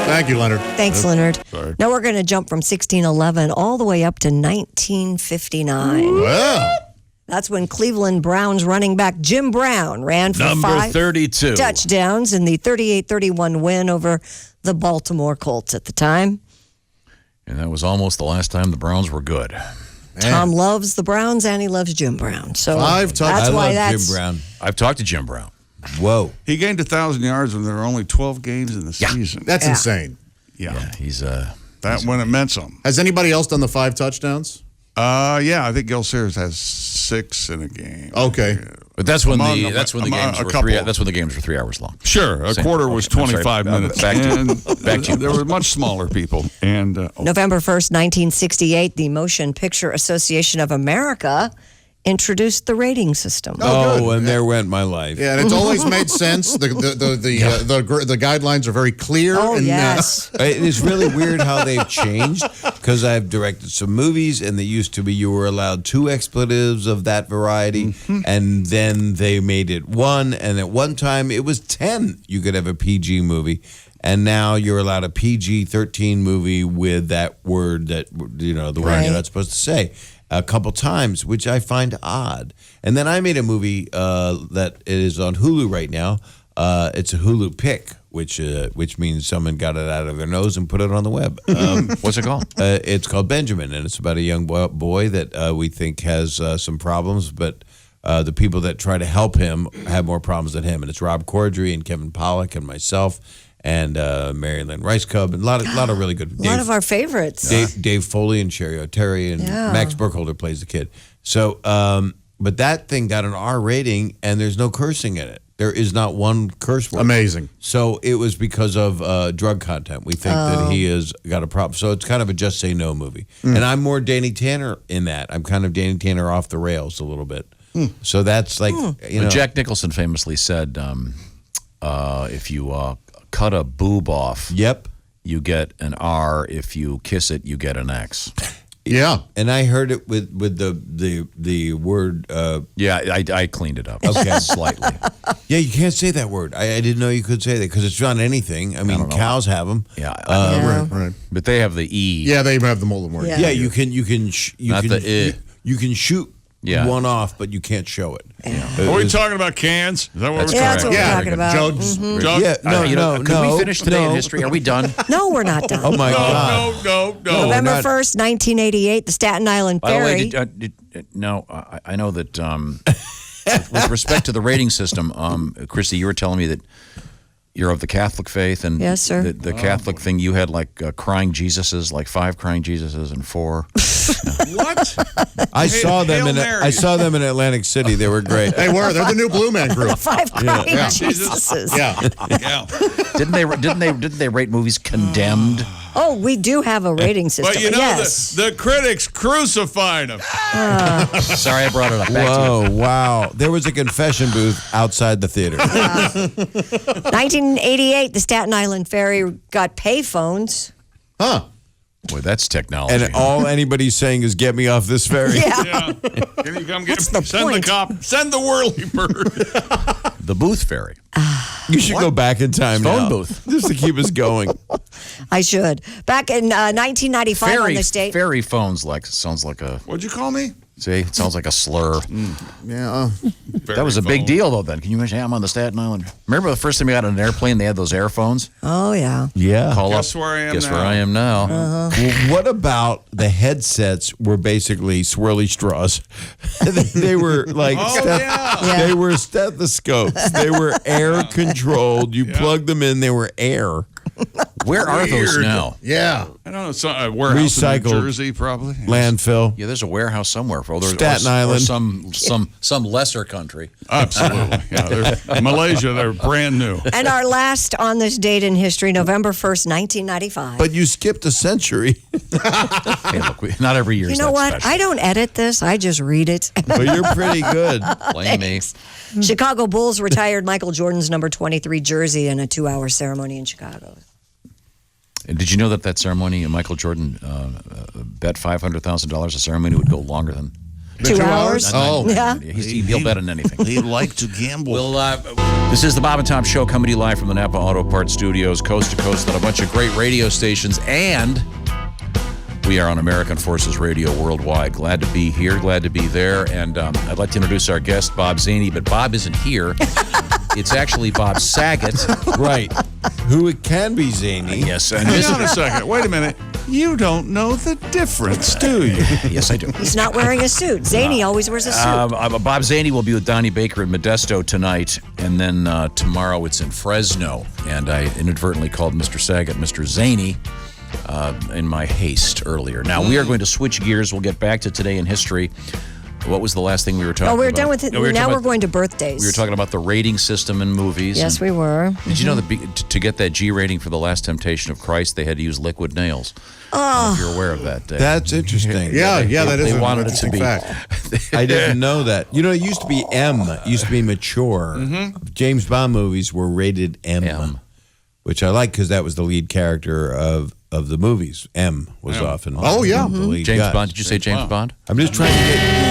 Thank you, Leonard. Thanks, Leonard. Sorry. Now we're going to jump from 1611 all the way up to 1959. Well, That's when Cleveland Browns running back Jim Brown ran for Number 5 32. touchdowns in the 38-31 win over the Baltimore Colts at the time. And that was almost the last time the Browns were good. Tom loves the Browns and he loves Jim Brown. So 5 touchdowns. that's I why love that's Jim Brown. I've talked to Jim Brown. Whoa. He gained 1,000 yards when there were only 12 games in the season. That's Yeah. insane. Yeah, he's That when it meant something. Has anybody else done the 5 touchdowns? Yeah, I think Gil Sears has 6 in a game. Okay. But that's when Among the them, games a were couple. That's when the games were 3 hours long. Sure, a Same. quarter was Okay, I'm sorry. 25 minutes. Back to- and back to you. there were much smaller people. And November 1st, 1968, the Motion Picture Association of America introduced the rating system. Oh, and there went my life. Yeah, and it's always made sense. The guidelines are very clear. Oh, and, yes. It is really weird how they've changed because I've directed some movies and they used to be you were allowed 2 expletives of that variety and then they made it 1 and at one time it was 10 you could have a PG movie and now you're allowed a PG-13 movie with that word that the word Right. you're not supposed to say a couple times, which I find odd. And then I made a movie that is on Hulu right now. It's a Hulu pick which means someone got it out of their nose and put it on the web. What's it called? It's called Benjamin, and it's about a young boy that we think has some problems, but the people that try to help him have more problems than him. And it's Rob Corddry and Kevin Pollak and myself and Mary Lynn Rice Cub and a lot of really good. A lot of our favorites. Dave Foley and Sherry O'Terry and Max Burkholder plays the kid. So, but that thing got an R rating, and there's no cursing in it. There is not one curse word. Amazing. So it was because of drug content. We think that he has got a problem. So it's kind of a just say no movie. And I'm more Danny Tanner in that. I'm kind of Danny Tanner off the rails a little bit. So that's like, you know. Jack Nicholson famously said, if you cut a boob off, Yep. you get an R. If you kiss it, you get an X. Yeah. And I heard it with the word. Yeah, I cleaned it up. Okay. Slightly. Yeah, you can't say that word. I didn't know you could say that because it's not anything. I mean, cows have them. Yeah. Right. But they have the E. Yeah, they have the Mullen word. Yeah. Yeah, you can Not the you can shoot Yeah. one off, but you can't show it. Are we talking about cans? Is that what That's we're That's talking what we're Yeah, talking about. Jugs. about? Yeah, Could we finish today in history? Are we done? No, we're not done. Oh my God! No. November not- 1st, 1988, the Staten Island By the Ferry. way, no, I know that with respect to the rating system, Christy, you were telling me that you're of the Catholic faith, and Yes, sir. The Catholic thing, you had like crying Jesuses, like 5 crying Jesuses and 4. What? I saw them Hail in Mary. I saw them in Atlantic City. They were great. They were. They're the new Blue Man Group. 5 crying Jesuses. Yeah. Yeah. Didn't they rate movies Condemned? Oh, we do have a rating system. But you know, yes. the critics crucified him. Sorry, I brought it up. Back to you. Whoa! Wow! There was a confession booth outside the theater. 1988, the Staten Island Ferry got payphones. Huh. Boy, that's technology. And all anybody's saying is, "Get me off this ferry." Yeah. Yeah. Can you come get What's the Send point? the cop. Send the whirlybird. The Booth Ferry. You should go back in time Phone now, booth. just to keep us going. I should. Back in 1995 on this date. Ferry phones sounds like a What'd you call me? see. It sounds like a slur. Yeah. That was a big deal though. Then can you imagine? Hey, I'm on the Staten Island. Remember the first time you got on an airplane? They had those air phones. Oh, yeah. Yeah. Call Guess up. where I am Guess now. where I am now. Uh-huh. Well, what about the headsets? Were basically swirly straws. They were like Oh, yeah. Yeah. they were stethoscopes. They were air controlled. You plugged them in. They were air. Where are those Weird. now? Yeah. I don't know. It's a warehouse in Recycled. New Jersey, probably. Landfill. Yeah, there's a warehouse somewhere for Staten or Island. some lesser country. Absolutely. Yeah, Malaysia, they're brand new. And our last on this date in history, November 1st, 1995. But you skipped a century. Hey, look, not every year. you is know that what? special. I don't edit this. I just read it. But you're pretty good. Blame me. Chicago Bulls retired Michael Jordan's number 23 jersey in a 2-hour ceremony in Chicago. And did you know that ceremony, Michael Jordan bet $500,000 a ceremony would go longer than 2 hours? Oh. Yeah. He'll bet on anything. They like to gamble. This is the Bob and Tom Show coming to you live from the Napa Auto Parts Studios, coast to coast on a bunch of great radio stations, and we are on American Forces Radio worldwide. Glad to be here, glad to be there, and I'd like to introduce our guest, Bob Zaney, but Bob isn't here. It's actually Bob Saget. Right. Who it can be zany. Yes, and Hang on a second. Wait a minute. You don't know the difference, do you? yes, I do. He's not wearing a suit. Zany always wears a suit. Bob Zaney will be with Donnie Baker in Modesto tonight, and then tomorrow it's in Fresno. And I inadvertently called Mr. Saget Mr. Zaney in my haste earlier. Now, we are going to switch gears. We'll get back to today in history. What was the last thing we were talking about? Oh, we're done with it. No, we were now talking we're about- going to birthdays. We were talking about the rating system in movies. Yes, and we were. Did you know that to get that G rating for The Last Temptation of Christ, they had to use liquid nails? I don't know if you're aware of that, Dave. That's interesting. Yeah, that is they an wanted it to interesting be. fact. I didn't know that. You know, it used to be M. It used to be mature. James Bond movies were rated M. Which I like because that was the lead character of the movies. M was often. Oh, yeah. the lead James guy. Bond. Did you say James Bond? I'm just trying to get.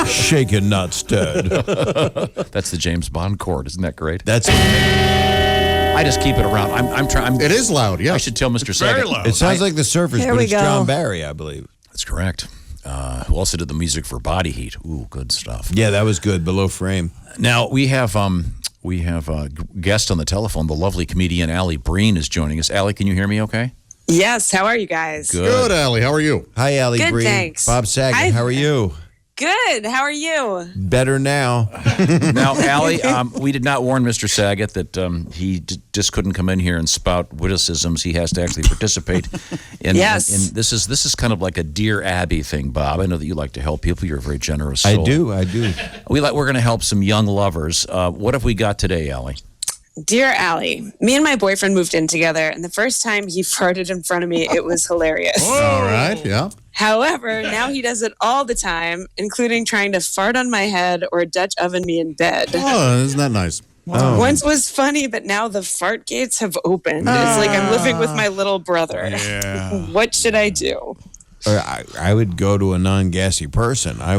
Shaken, not stirred. That's the James Bond chord. Isn't that great? That's I just keep it around. I'm trying. It is loud, yeah. I should tell Mr. Very Saget. loud. It sounds like the Surfers, Here but we it's go. John Barry, I believe. That's correct. Who also did the music for Body Heat? Ooh, good stuff. Yeah, that was good. Below Frame. Now we have We have a guest on the telephone. The lovely comedian Alli Breen is joining us. Alli, can you hear me okay? Yes. How are you guys? Good, Alli. How are you? Hi, Alli Good, Breen. thanks. Bob Saget, how are you? Good. How are you? Better now. Now, Alli, we did not warn Mr. Saget that he just couldn't come in here and spout witticisms. He has to actually participate. Yes. And this is kind of like a Dear Abby thing, Bob. I know that you like to help people. You're a very generous soul. I do. We're going to help some young lovers. What have we got today, Alli? Dear Alli, me and my boyfriend moved in together, and the first time he farted in front of me, it was hilarious. All right, yeah. However, now he does it all the time, including trying to fart on my head or Dutch oven me in bed. Oh, isn't that nice? Once was funny, but now the fart gates have opened. It's like I'm living with my little brother. Yeah. What should I do? Or I would go to a non-gassy person. I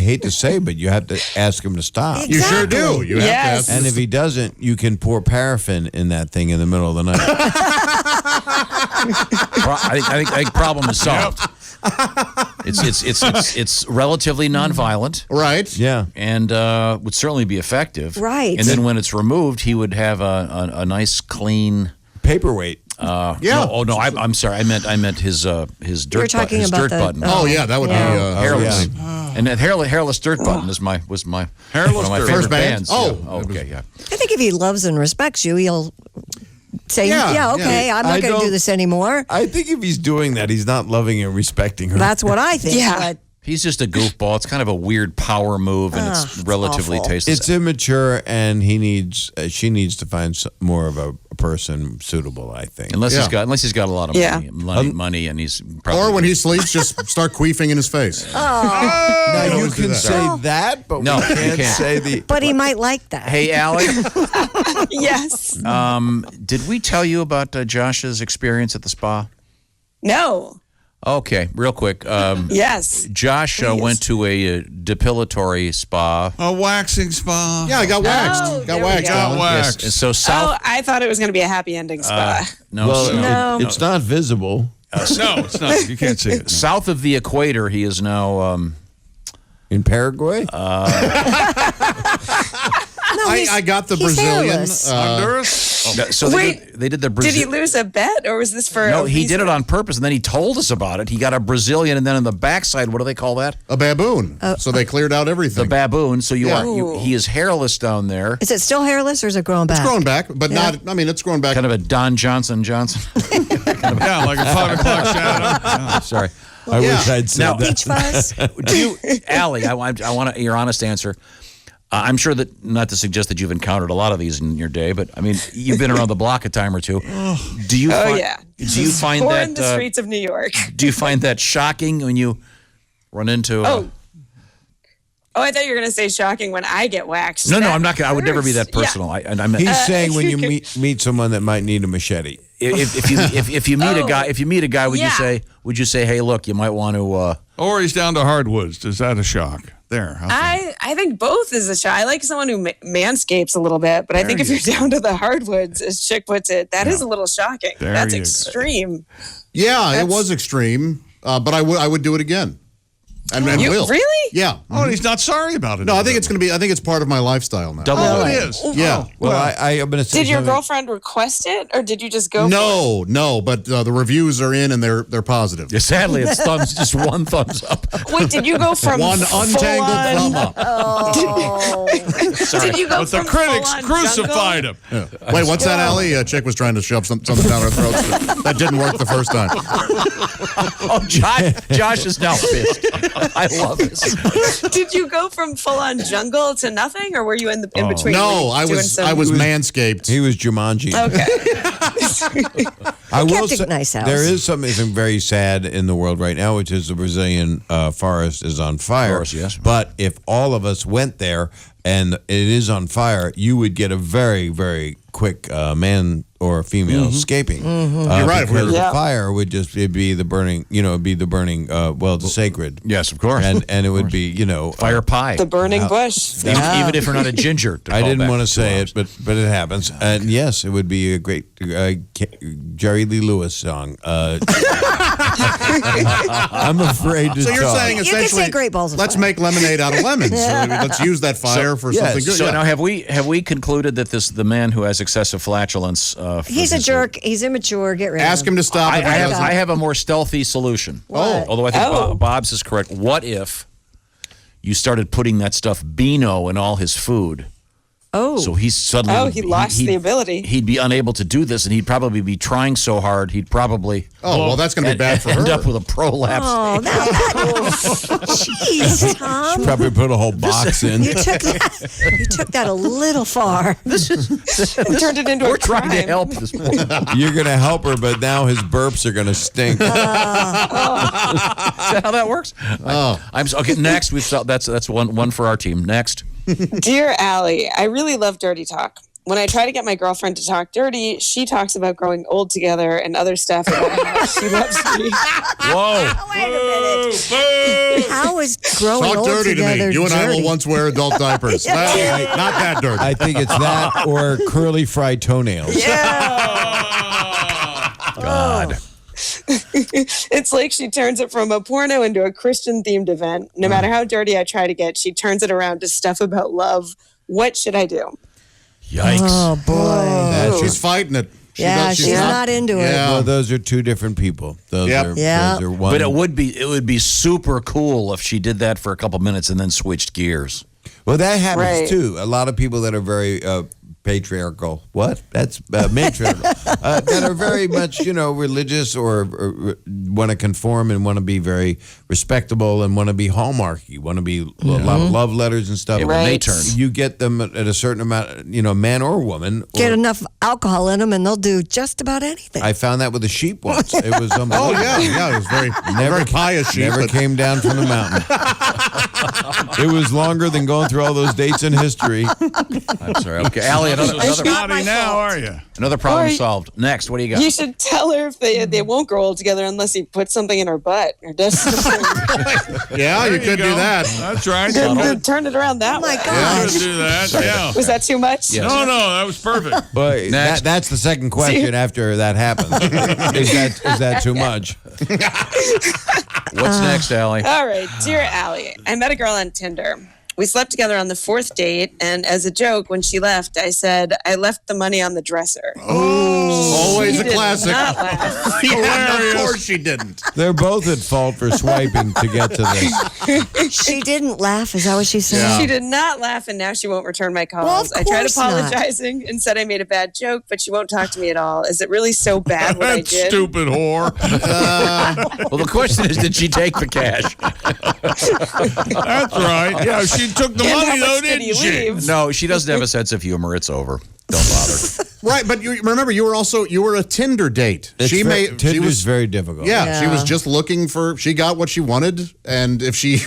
hate to say, but you have to ask him to stop. You sure do. You have to Yes. ask. And if he doesn't, you can pour paraffin in that thing in the middle of the night. I think problem is solved. It's relatively nonviolent. Right. Yeah. And would certainly be effective. Right. And then when it's removed, he would have a nice clean. Paperweight. Yeah. I'm sorry. I meant his dirt You're talking his about dirt the- button. Oh, yeah, that would be hairless. yeah. And that hairless dirt button was my one Hairless of my dirt. favorite First band? bands. Oh. Yeah. Okay, yeah. I think if he loves and respects you, he'll say, Yeah, okay, yeah. I'm not I going to do don't- this anymore. I think if he's doing that, he's not loving and respecting her. That's what I think. Yeah. But He's just a goofball. It's kind of a weird power move, and it's relatively awful. tasteless. It's immature, and she needs to find more of a person suitable, I think. unless Yeah. he's got a lot of Yeah. money, and he's probably Or when he sleeps, just start queefing in his face. Now, you always do can that. say that, but No, we you can't can't. say the... but he might like that. Hey, Alli, Yes. did we tell you about Josh's experience at the spa? No. Okay, real quick. Yes. Josh went to a depilatory spa. A waxing spa. Yeah, I got waxed. Oh, got there we waxed. go. Alan. Wax. Yes, and so Oh, South. I thought it was going to be a happy ending spa. No, Well, so- it's not visible. No, it's not. You can't see it. south of the equator, he is now. In Paraguay? No, I got the he's Brazilian. hairless. Honduras? So Wait, they did the Did Brazil. he lose a bet, or was this for? No, a he did it reason? on purpose, and then he told us about it. He got a Brazilian, and then on the backside, what do they call that? A baboon. So they cleared out everything. The baboon. So Yeah. he is hairless down there. Is it still hairless or is it growing back? It's grown back, but not. I mean, it's grown back. Kind of a Don Johnson. Yeah, like a 5 o'clock shadow. Sorry. I wish I'd said Now- that. Peach fuzz? Do you, Alli? I want your honest answer. I'm sure that not to suggest that you've encountered a lot of these in your day, but I mean you've been around the block a time or two. Do you? Oh find, yeah. Do you find Or that? in the streets of New York. Do you find that shocking when you run into? Oh, I thought you were going to say shocking when I get waxed. No, That I'm not. I would never be that hurts. personal. I meant He's saying when you meet someone that might need a machete. if you meet a guy, would Yeah. you say, hey, look, you might want to? Or he's down to hardwoods. Is that a shock? There. how's that? I think both is a shot. I like someone who manscapes a little bit, but I think if you're down to the hardwoods, as Chick puts it, that is a little shocking. There That's you go. extreme. Yeah, it was extreme, but I would do it again, and You will. really? Yeah. Oh, and he's not sorry about it. No, I think it's going to be. I think it's part of my lifestyle now. Double Oh, dose. it is. Yeah. Well, I'm going to say Did your something. girlfriend request it, or did you just go? No, but the reviews are in and they're positive. Yeah, sadly, it's just one thumbs up. For it? Wait, did you go from One untangled thumb up. Did you go But the from critics full-on crucified him. Wait, what's that, Alli? Chick was trying to shove something down our throats. That didn't work the first time. Oh, Josh is now pissed. I love this. jungle? Did you go from full on jungle to nothing, or were you in between? No, Were I you doing was some- manscaped. He was Jumanji. Okay. I will kept it say, nice house. there is something very sad in the world right now, which is the Brazilian forest is on fire. Forest, yes. But if all of us went there and it is on fire, you would get a very, very quick man or female escaping. You're right. Because Yeah. the fire would just be the burning, the sacred. Yes, of course. And it would be, Fire pie. The burning bush. Even if you're not a ginger. I didn't want to say it, but it happens. And yes, it would be a great Jerry Lee Lewis song. I'm afraid to So you're talk. saying You can essentially, say great balls of let's fire. make lemonade out of lemons. Let's use that fire for yes. something good. So Yeah. now have we concluded that the man who has excessive flatulence? He's a jerk. He's immature. Get rid of him. Ask him to stop. I if he doesn't. have a more stealthy solution. What? Although I think Bob's is correct. What if you started putting that stuff Beano in all his food? Oh. So he's suddenly. Oh, he lost the ability. He'd be unable to do this, and he'd probably be trying so hard. He'd probably. Oh, well, that's going to be bad for end her. up with a prolapse. Oh, jeez, Tom. Probably put a whole box in. You took that a little far. We turned it into We're a trying to crime. help this poor. You're going to help her, but now his burps are going to stink. Is that how that works? Okay. Next, that's one for our team. Next. Dear Allie, I really love dirty talk. When I try to get my girlfriend to talk dirty, she talks about growing old together and other stuff about how she loves me. Whoa. Wait a minute. How is growing Talk old dirty to together me. You and I dirty? will once wear adult diapers. Well, not that dirty. I think it's that or curly fried toenails. God. It's like she turns it from a porno into a Christian-themed event. No matter how dirty I try to get, she turns it around to stuff about love. What should I do? Yikes. Oh boy. She's fighting it. She's not into it. Yeah. Well, those are two different people. Those Yep. are, Yeah. those are one. But it would be super cool if she did that for a couple minutes and then switched gears. Well, that happens Right. too. A lot of people that are very patriarchal. What? That's matriarchal. That are very much, religious or want to conform and want to be very respectable and want to be hallmarky, want to be a lot of love letters and stuff. Yeah, when they Right. turn. You get them at a certain amount, man or woman. Get or- enough alcohol in them, and they'll do just about anything. I found that with a sheep once. It was unbelievable. Oh, yeah. It was very pious sheep. Never but came down from the mountain. It was longer than going through all those dates in history. I'm sorry. Okay, Allie, another not my fault. are you? problem Or- solved. Next, what do you got? You should tell her if they won't grow old together unless you put something in her butt or does something. yeah, you could do that. That's right. Turn it around that way. Oh my gosh. do that. Yeah. Was that too much? Yes. No, that was perfect. But that's the second question after that happens. Is that too much? What's next, Allie? All right, dear Allie, I met a girl on Tinder. We slept together on the fourth date, and as a joke, when she left, I said, I left the money on the dresser. Always She a did classic. not laugh. Yeah, of course she didn't. They're both at fault for swiping to get to this. She didn't laugh. Is that what she said? She did not laugh, and now she won't return my calls. Well, of I tried course not. apologizing and said I made a bad joke, but she won't talk to me at all. Is it really so bad what I That did? stupid whore. Well, the question is, did she take the cash? That's right. Yeah, she took the And how money, though, much did didn't he she? leave? No, she doesn't have a sense of humor. It's over. Don't bother. Right, but you remember you were a Tinder date. Tinder's was very difficult. Yeah, she Yeah. was just looking for. She got what she wanted, and if she,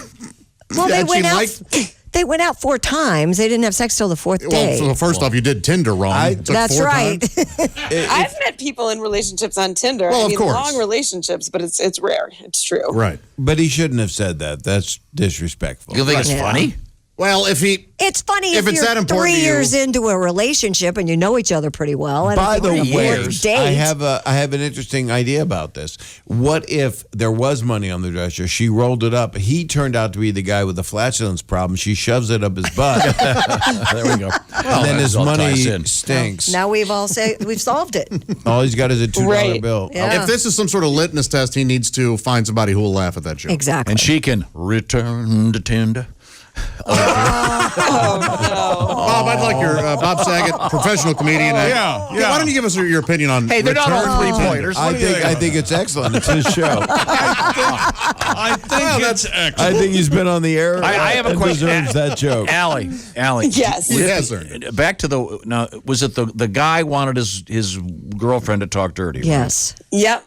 Well, they and she went out. liked. They went out 4 times. They didn't have sex till the 4th Well, day. so first off, you did Tinder wrong. It took That's 4 right. times. I've met people in relationships on Tinder. Well, I of mean, course. long relationships, but it's rare. It's true. Right. But he shouldn't have said that. That's disrespectful. You think it's Yeah. funny? Well, if he, It's funny If if, it's you're that important 3 to you- years into a relationship and you know each other pretty well. And By if the you're on a way, fourth date, I have an interesting idea about this. What if there was money on the dresser? She rolled it up. He turned out to be the guy with the flatulence problem. She shoves it up his butt, There we go. and then his all money ties in. stinks. now we've solved it. All he's got is a $2 Right. bill. Yeah. if this is some sort of litmus test, he needs to find somebody who will laugh at that joke. Exactly. And she can return to Tinder. Bob, I'd like your Bob Saget, professional comedian. Yeah. Why don't you give us your opinion on? Hey, they're not return all to Tinder? three-pointers. I think it's excellent. It's his show. I think that's I excellent. think he's been on the air. I have a and question. Deserves that joke. Allie. Yes. Yes, sir. Back to the now. Was it the guy wanted his girlfriend to talk dirty? right? Yes. Yep.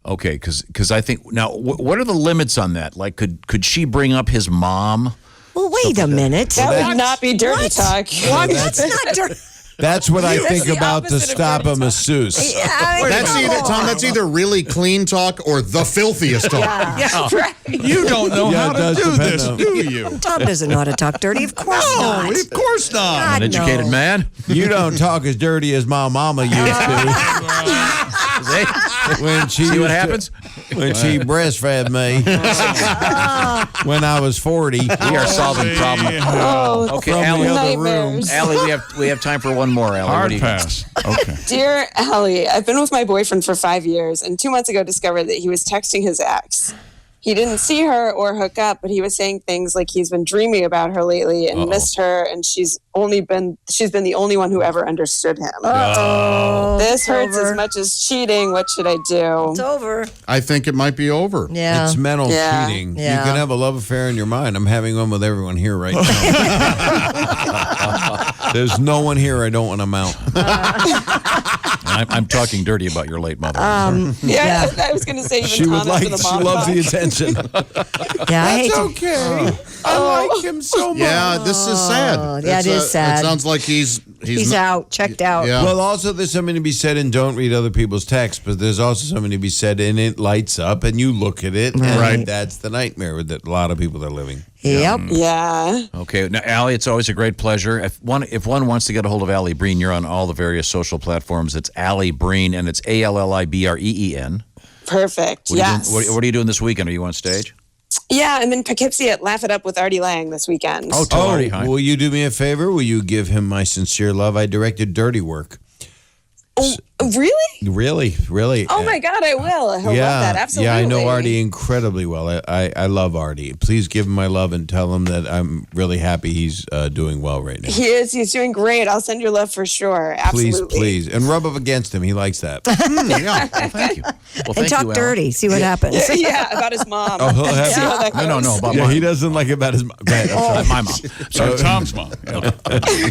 Okay, because I think now what are the limits on that? Like, could she bring up his mom? Well, wait a minute. That would not be dirty talk. That's not dirty. That's what I think the about to opposite of stop dirty a talk. masseuse. That's either Tom. That's either really clean talk or the filthiest talk. Right. You don't know Yeah, how it to does do depend this, on- do you? Tom doesn't know how to talk dirty. Of course No, not. of course not. God, An educated no. man. You don't talk as dirty as my mama used to. When she See what used to- happens? when she breastfed me when I was 40. We are solving problems. Oh, Okay, From the Alli. other nightmares. Alli, we have time for one more. Alli, what Hard do you got? pass. Okay. Dear Allie, I've been with my boyfriend for 5 years, and 2 months ago discovered that he was texting his ex. He didn't see her or hook up, but he was saying things like he's been dreaming about her lately and missed her, and she's been the only one who ever understood him. This hurts as much as cheating. What should I do? It's over. I think it might be over. Yeah. It's mental Yeah. cheating. Yeah. You can have a love affair in your mind. I'm having one with everyone here right now. There's no one here I don't want to mount. I'm talking dirty about your late mother. Yeah, I was going to say even She would Tana like. for the She mom loves the talk. attention. Yeah, I hate to. Okay. I like him so much. Yeah, this is sad. yeah, it is sad. It sounds like he's He's out, checked out. Yeah. Well, also there's something to be said, and don't read other people's texts, but there's also something to be said, and it lights up, and you look at it, and Right. that's the nightmare that a lot of people are living. Yep. Yeah. Okay, now, Alli, it's always a great pleasure. If one wants to get a hold of Alli Breen, you're on all the various social platforms. It's Alli Breen, and it's ALLIBREEN. Perfect. What are you Yes. doing- what are you doing this weekend? Are you on stage? Yeah, I'm in Poughkeepsie at Laugh It Up with Artie Lang this weekend. Oh, tell Artie hi. will you do me a favor? Will you give him my sincere love? I directed Dirty Work. Really? Really? Oh my God, I will. He'll love that. Absolutely. Yeah, I know Artie incredibly well. I love Artie. Please give him my love and tell him that I'm really happy he's doing well right now. He is. He's doing great. I'll send your love for sure. Absolutely. Please. And rub up against him. He likes that. yeah. Thank you. Well, And thank talk you, Alli. dirty. See what happens. Yeah, about his mom. Oh, he'll have See how that No, goes. about Yeah, mine. he doesn't like it about his. Right, I'm sorry. My mom. So Tom's mom. Yeah,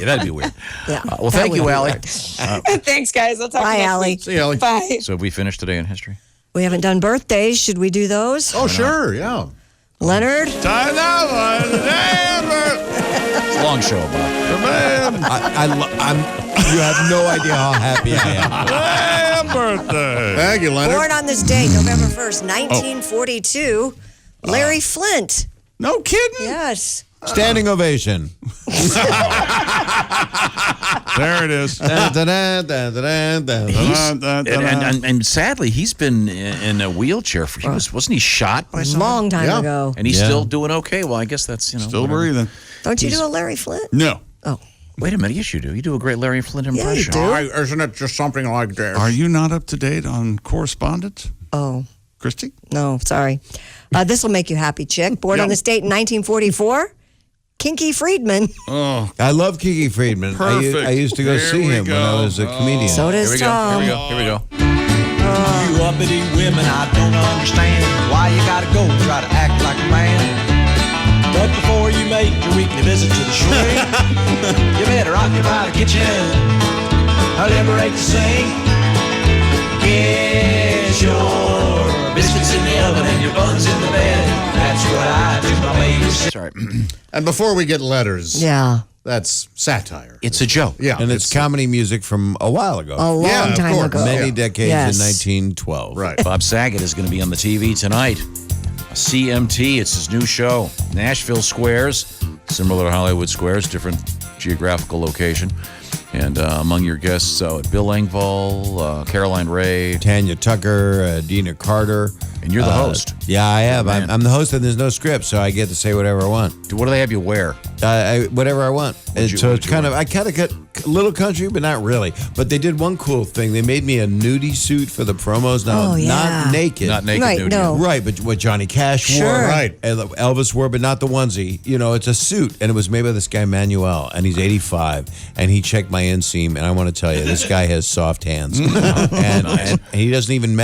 that'd be weird. Yeah. Well, thank you, Alli. Thanks, guys. I'll talk to Bye, you next Alli. week. See you, Alli. Bye. So have we finished today in history? We haven't done birthdays. Should we do those? Oh, sure. Yeah. Leonard? Time now. Long show, Bob. You have no idea how happy I am. Birthday. Thank you, Leonard. Born on this date, November 1st, 1942, Larry Flint. No kidding. Yes. Standing ovation. There it is. Dun, dun, dun, dun, dun, dun, dun. And sadly, he's been in a wheelchair. Wasn't he shot by someone? Long time Yeah. ago. And he's Yeah. still doing okay. Well, I guess that's, Still whatever. breathing. Don't you do a Larry Flint? No. Oh. Wait a minute. Yes, you do. You do a great Larry Flint Yeah, you impression. do. Isn't it just something like this? Are you not up to date on correspondence, Oh, Christy? no, sorry. This will make you happy, chick. Born on this date in 1944, Kinky Friedman. Oh, I love Kiki Friedman. Perfect. I used to go There see we him when I go. was a comedian. So does Tom. Here we go. You uppity women, I don't understand why you gotta go try to act like a man. But before you make your weekly visit to the shrink, you better occupy the kitchen, liberate the sink. Get your biscuits in the oven and your buns in the bed. That's what I do, my baby. Sorry. And before we get letters, Yeah, that's satire. It's a joke. Yeah. And it's comedy music from a while ago. a long Yeah, of time course. ago. Many decades Yes. in 1912. Right. Bob Saget is going to be on the TV tonight. CMT, it's his new show. Nashville Squares, similar to Hollywood Squares, different geographical location. And among your guests, Bill Engvall, Caroline Ray, Tanya Tucker, Dina Carter. and you're the host. Yeah, I am. Man. I'm the host, and there's no script, so I get to say whatever I want. What do they have you wear? Whatever I want. And so it's kind of, I kind of got a little country, but not really. But they did one cool thing. They made me a nudie suit for the promos. Now, Oh, yeah. not naked. Not naked Right, nude. no. Right, but what Johnny Cash Sure. wore, Right. and Elvis wore, but not the onesie. You know, it's a suit, and it was made by this guy Manuel, and he's 85, and he checked my inseam, and I want to tell you, this guy has soft hands, and he doesn't even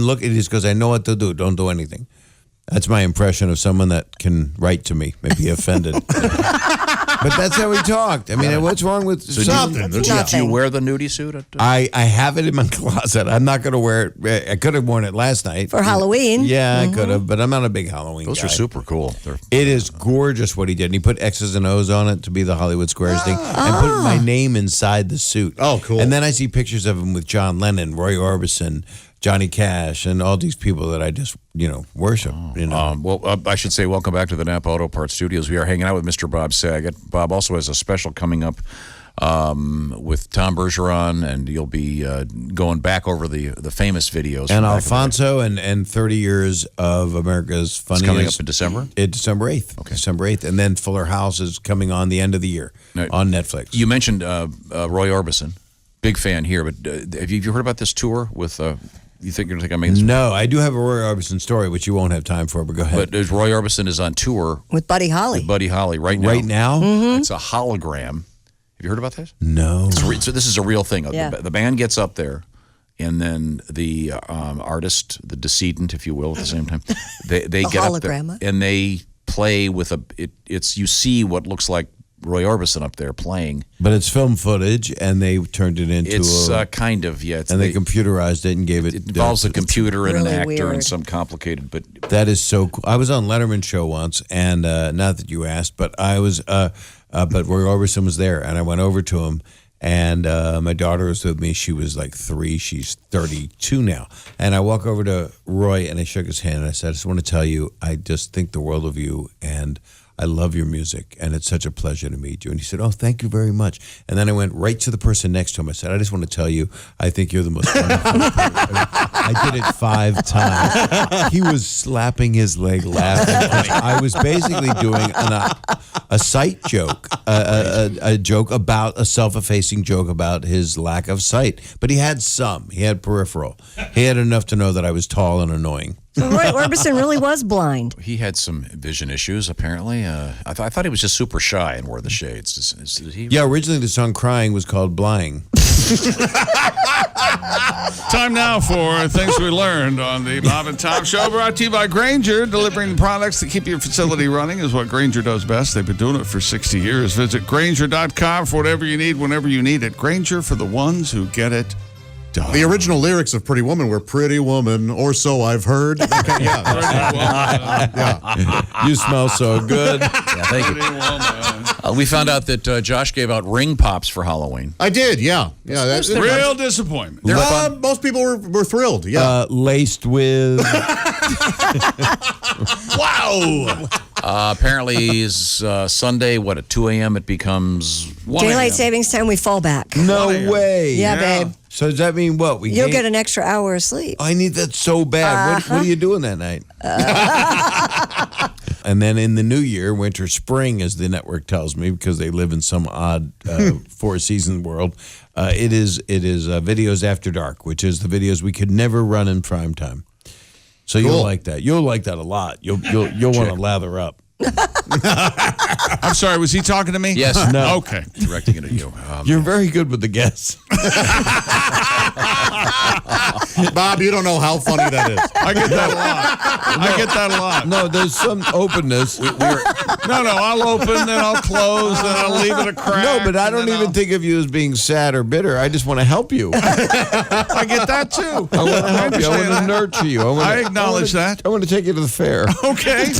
look. He just goes, "I know what to do. Don't do anything." That's my impression of someone that can write to me, maybe offended. But that's how we talked. I mean, what's wrong with Something. Do you wear the nudie suit? I have it in my closet. I'm not going to wear it. I could have worn it last night. For Halloween. Yeah, I could have, but I'm not a big Halloween Those guy. are super cool. It is gorgeous what he did. And he put X's and O's on it to be the Hollywood Squares thing and put my name inside the suit. Oh, cool. And then I see pictures of him with John Lennon, Roy Orbison, Johnny Cash, and all these people that I just, worship. I should say welcome back to the Napa Auto Parts Studios. We are hanging out with Mr. Bob Saget. Bob also has a special coming up with Tom Bergeron, and you'll be going back over the famous videos. And Alfonso and 30 years of America's Funniest. It's coming up in December? December 8th. Okay. December 8th. And then Fuller House is coming on the end of the year on Netflix. You mentioned Roy Orbison. Big fan here, but have you heard about this tour with... you think you're going to think I made this? No, I do have a Roy Orbison story, which you won't have time for, but go ahead. But Roy Orbison is on tour with Buddy Holly. Right now. Right now? It's a hologram. Have you heard about this? No. So this is a real thing. Yeah. The band gets up there, and then the artist, the decedent, if you will, at the same time, they get up there and they play with it's you see what looks like Roy Orbison up there playing. But it's film footage, and they turned it into kind of, yeah. And they computerized it and gave it... It involves a computer and really an actor weird. and some complicated, but... That is so cool. I was on Letterman's show once, and not that you asked, but I was... but Roy Orbison was there, and I went over to him, and my daughter was with me. She was like 3. She's 32 now. And I walk over to Roy, and I shook his hand, and I said, I just want to tell you, I just think the world of you, and I love your music, and it's such a pleasure to meet you. And he said, oh, thank you very much. And then I went right to the person next to him. I said, I just want to tell you, I think you're the most wonderful person. I did it 5 times. He was slapping his leg laughing. I was basically doing a sight joke, a joke about, a self-effacing joke about his lack of sight. But he had some. He had peripheral. He had enough to know that I was tall and annoying. So Roy Orbison really was blind. He had some vision issues, apparently. I thought he was just super shy and wore the shades. Is he? Yeah, originally the song Crying was called Blying. Time now for things we learned on the Bob and Tom Show, brought to you by Grainger. Delivering products that keep your facility running is what Grainger does best. They've been doing it for 60 years. Visit Grainger.com for whatever you need, whenever you need it. Grainger, for the ones who get it done. The original lyrics of Pretty Woman were "Pretty woman," or so I've heard. Yeah. You smell so good. Yeah, thank you. We found out that Josh gave out ring pops for Halloween. I did, yeah. That's Real disappointment. They're fun. Most people were thrilled, yeah. Laced with... Wow! Apparently, is Sunday, at 2 a.m. it becomes 1 a.m. Daylight savings time, we fall back. No way. Yeah, babe. So does that mean what? You'll get an extra hour of sleep. I need that so bad. What are you doing that night? And then in the new year, winter, spring, as the network tells me, because they live in some odd four-season world, it is Videos After Dark, which is the videos we could never run in prime time. So you'll like that. You'll like that a lot. You'll want to lather up. I'm sorry, was he talking to me? Yes. No. Okay. Directing it at you. You're very good with the guests. Bob, you don't know how funny that is. I get that a lot. No, there's some openness. No, I'll open, then I'll close, then I'll leave it a crack. No, but I don't even think of you as being sad or bitter. I just want to help you. I get that too. I want to help you. I want to nurture you. I acknowledge that. I want to take you to the fair. Okay.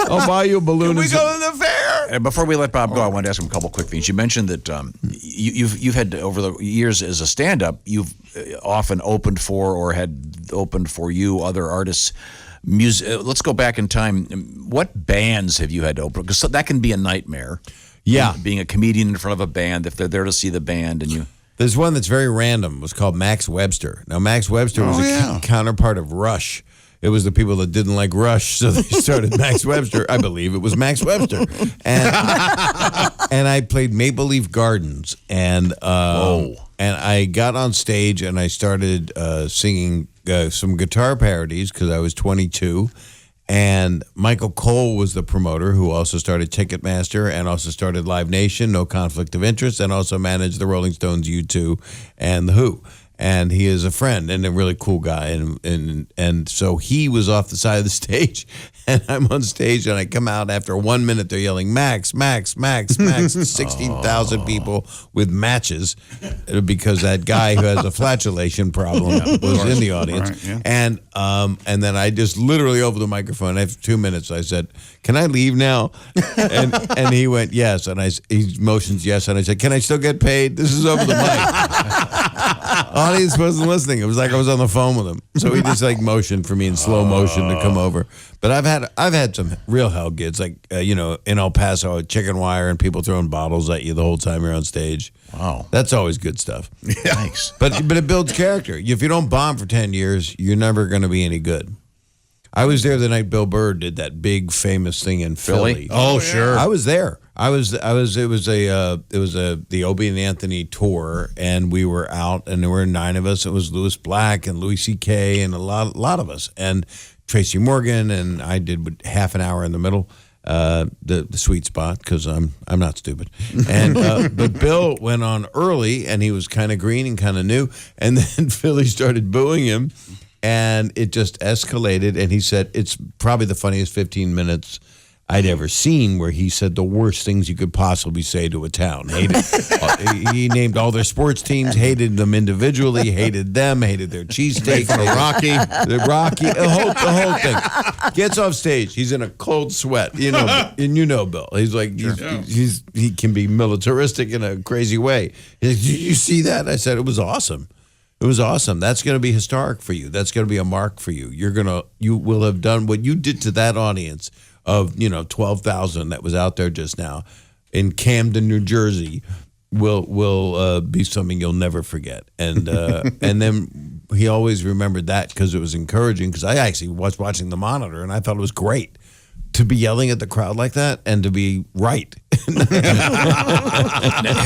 I'll buy you a balloon. Can we go to the fair? And before we let Bob go, I wanted to ask him a couple quick things. You mentioned that you've had, over the years as a stand-up, you've often opened for or had opened for you other artists. Let's go back in time. What bands have you had to open? Because that can be a nightmare. Yeah. Being a comedian in front of a band, if they're there to see the band and you... There's one that's very random. It was called Max Webster. Now, Max Webster was a counterpart of Rush. It was the people that didn't like Rush, so they started Max Webster. I believe it was Max Webster. And I played Maple Leaf Gardens. And I got on stage and I started singing some guitar parodies because I was 22. And Michael Cole was the promoter who also started Ticketmaster and also started Live Nation, No Conflict of Interest, and also managed the Rolling Stones, U2, and The Who. And he is a friend and a really cool guy. And so he was off the side of the stage, and I'm on stage, and I come out after 1 minute, they're yelling, Max, Max, Max, Max, 16,000 people with matches because that guy who has a flatulation problem was in the audience. Right, yeah. And then I just literally over the microphone, after 2 minutes, I said, can I leave now? And he went, yes. And he motions yes. And I said, can I still get paid? This is over the mic. Audience wasn't listening. It was like I was on the phone with him. So he just like motioned for me in slow motion to come over. But I've had some real hell gigs, like in El Paso, chicken wire, and people throwing bottles at you the whole time you're on stage. Wow, that's always good stuff. Thanks. But it builds character. If you don't bomb for 10 years, you're never going to be any good. I was there the night Bill Burr did that big famous thing in Philly. Oh, sure. I was there. It was the Obie and Anthony tour, and we were out, and there were 9 of us. It was Louis Black and Louis C.K. and a lot of us, and Tracy Morgan, and I did half an hour in the middle, the sweet spot, because I'm not stupid. And but Bill went on early, and he was kind of green and kind of new, and then Philly started booing him. And it just escalated, and he said it's probably the funniest 15 minutes I'd ever seen, where he said the worst things you could possibly say to a town. He named all their sports teams, hated them individually, hated them, hated their cheesesteak, the whole thing. Gets off stage, he's in a cold sweat, and Bill. He's like, he can be militaristic in a crazy way. He's like, did you see that? I said, it was awesome. It was awesome. That's going to be historic for you. That's going to be a mark for you. You will have done what you did to that audience of 12,000 that was out there just now in Camden, New Jersey. Will be something you'll never forget. And and then he always remembered that because it was encouraging. Because I actually was watching the monitor and I thought it was great to be yelling at the crowd like that and to be right.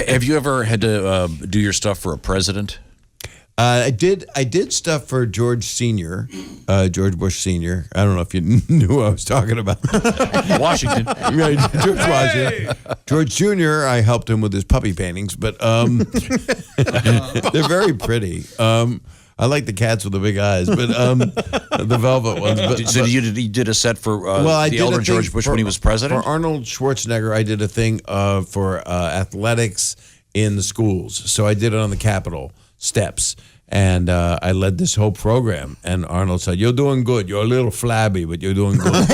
Have you ever had to do your stuff for a president? I did stuff for George Sr., George Bush Sr. I don't know if you knew who I was talking about. Washington. Right, George Washington. George Jr., I helped him with his puppy paintings, but they're very pretty. I like the cats with the big eyes, but the velvet ones. So you did a set for the elder George Bush when he was president? For Arnold Schwarzenegger, I did a thing for athletics in the schools. So I did it on the Capitol steps, and I led this whole program. And Arnold said, "You're doing good. You're a little flabby, but you're doing good."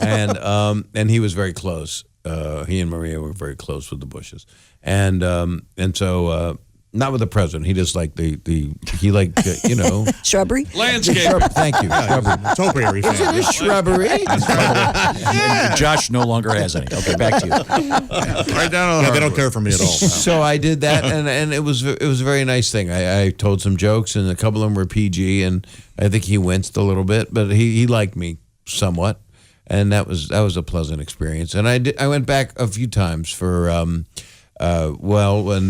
and he was very close. He and Maria were very close with the Bushes, and so. Not with the president. He just liked he liked, Shrubbery? Landscape. Thank you. Shrubbery. Topiary Is it a shrubbery? Josh no longer has any. Okay, back to you. Right down on the they don't care for me at all. So I did that, and it was a very nice thing. I told some jokes, and a couple of them were PG, and I think he winced a little bit, but he liked me somewhat, and that was a pleasant experience. And I went back a few times for. When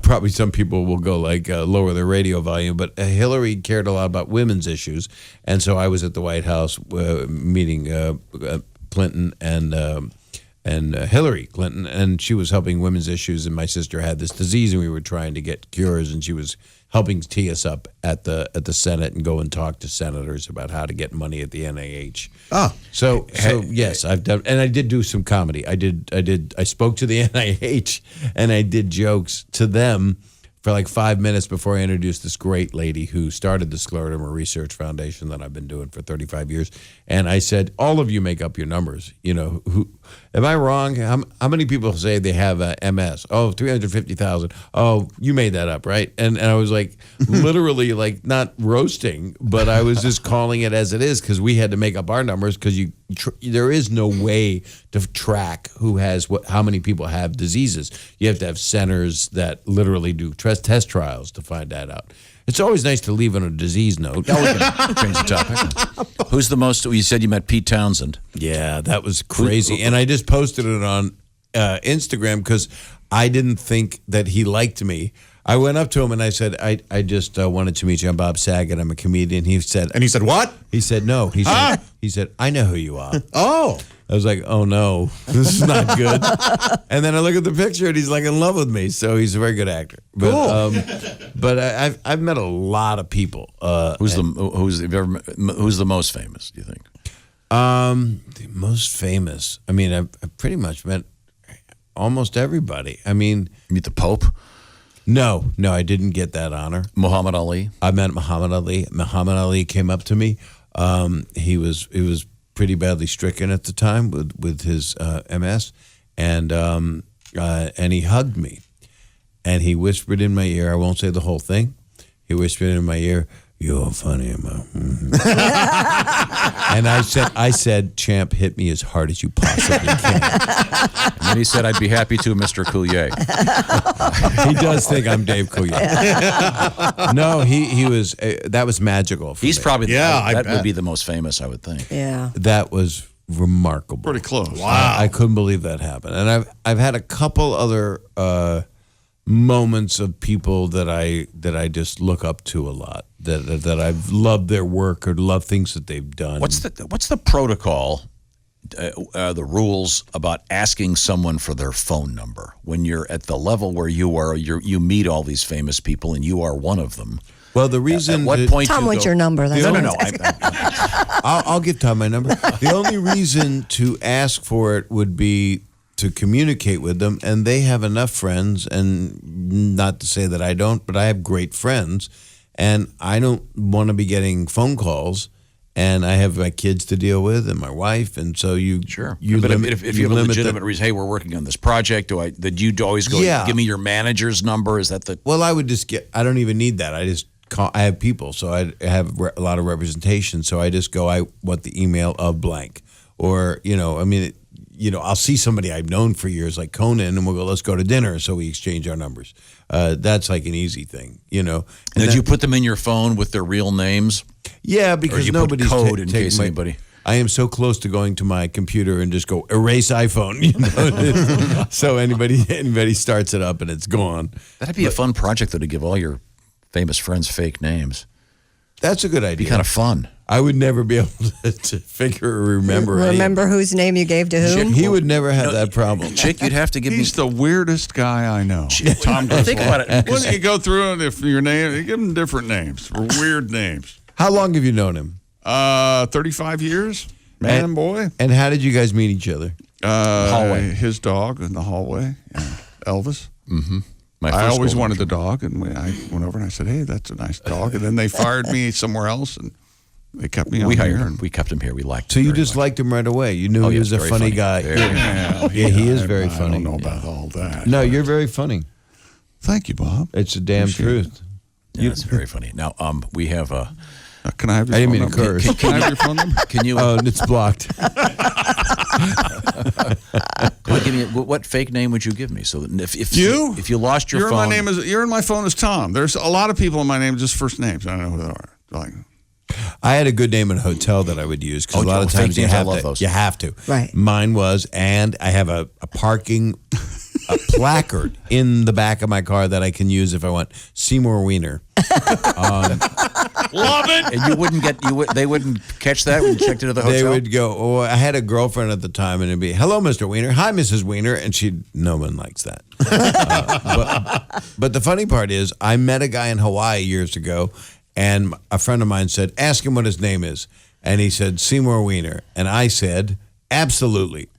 probably some people will go lower their radio volume, but Hillary cared a lot about women's issues, and so I was at the White House meeting Clinton and Hillary Clinton, and she was helping women's issues, and my sister had this disease, and we were trying to get cures, and she was helping tee us up at the Senate and go and talk to senators about how to get money at the NIH. So yes, I've done, and I did do some comedy. I spoke to the NIH and I did jokes to them for like 5 minutes before I introduced this great lady who started the Scleroderma Research Foundation that I've been doing for 35 years. And I said, all of you make up your numbers. Who am I wrong? How many people say they have MS? Oh, 350,000. Oh, you made that up, right? And I was like, literally like not roasting, but I was just calling it as it is because we had to make up our numbers because there is no way to track how many people have diseases. You have to have centers that literally do test trials to find that out. It's always nice to leave on a disease note. Change the topic. Who's the most? You said you met Pete Townsend. Yeah, that was crazy. And I just posted it on Instagram because I didn't think that he liked me. I went up to him and I said, I just wanted to meet you. I'm Bob Saget. I'm a comedian. He said, what? He said, no. He said, I know who you are. Oh. I was like, oh no, this is not good. And then I look at the picture and he's like in love with me. So he's a very good actor. But Cool. But I've met a lot of people. Who's the most famous? Do you think? The most famous. I mean, I've pretty much met almost everybody. I mean, You meet the Pope? No, I didn't get that honor. Muhammad Ali? I met Muhammad Ali. Muhammad Ali came up to me. He was pretty badly stricken at the time with his MS, and he hugged me, and he whispered in my ear. I won't say the whole thing, he whispered in my ear, "You're funny, man." And I said, "Champ, hit me as hard as you possibly can." And then he said, "I'd be happy to, Mr. Coulier." He does think I'm Dave Coulier. No, he was. That was magical. For He's me. probably I that bet. would be the most famous, I would think. Yeah. That was remarkable. Pretty close. I couldn't believe that happened. And I've had a couple other moments of people that I just look up to a lot. That I've loved their work or loved things that they've done. What's the protocol, the rules about asking someone for their phone number when you're at the level where you meet all these famous people and you are one of them? Well, the reason At what point Tom you wants go, your number. That's No. I'll give Tom my number. The only reason to ask for it would be to communicate with them, and they have enough friends, and not to say that I don't, but I have great friends, and I don't want to be getting phone calls, and I have my kids to deal with and my wife, and so you Sure. You but limit, if you have a limit legitimate reason, hey, we're working on this project, that you always go, Yeah. give me your manager's number? Is that the... Well, I would just I don't even need that. I just call. I have people, so I have a lot of representation. So I just go, I want the email of blank, or I'll see somebody I've known for years, like Conan, and we'll go, let's go to dinner. So we exchange our numbers. That's like an easy thing, And did you put them in your phone with their real names? Yeah, Or because you put nobody's code in taking case my- anybody... I am so close to going to my computer and just go erase iPhone. So anybody starts it up and it's gone. That'd be a fun project, though, to give all your famous friends fake names. That's a good It'd idea. be kind of fun. I would never be able to figure or remember. any- Remember whose name you gave to whom? He would never have that problem. Chick, you'd have to give me... He's the weirdest guy I know. Tom Think about it. When you go through it, if your name, you give him different names, weird names. How long have you known him? 35 years, man and boy. And how did you guys meet each other? Hallway. His dog in the hallway, Elvis. My I first always golden wanted the dog, and I went over and I said, "Hey, that's a nice dog." And then they fired me somewhere else, and they kept me on We here. hired him. We kept him here. We liked So him you very just much. liked him right away. You knew Oh, he yes, was a very funny funny. guy. Very Yeah, he is very funny. I don't know about all that. No, you're very funny. Thank you, Bob. It's the damn Appreciate truth. Yeah, it's very funny. Now, we have a... Can I have your I didn't phone mean to number? curse. Can I have your phone number? Can you... Oh, it's blocked. give me what fake name would you give me? So that if You? if you lost your You're phone... you're in my phone as Tom. There's a lot of people in my name just first names. I don't know who they are. Like, I had a good name in a hotel that I would use because Oh, a lot of fake times you names, I have love to. those. You have to. Right. Mine was, and I have a parking a placard in the back of my car that I can use if I want. Seymour Wiener. Love it. And you wouldn't get they wouldn't catch that when you checked into the hotel. They would go. Oh, I had a girlfriend at the time, and it'd be, "Hello, Mr. Wiener. Hi, Mrs. Wiener," and no one likes that. But the funny part is, I met a guy in Hawaii years ago, and a friend of mine said, "Ask him what his name is," and he said Seymour Wiener, and I said, "Absolutely."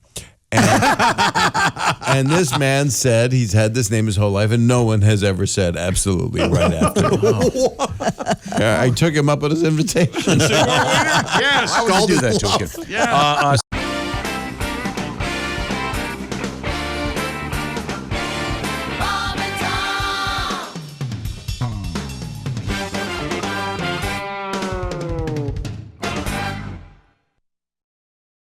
And this man said he's had this name his whole life, and no one has ever said absolutely right after. I took him up on his invitation. Yes. Why would you do that to a kid? Yeah.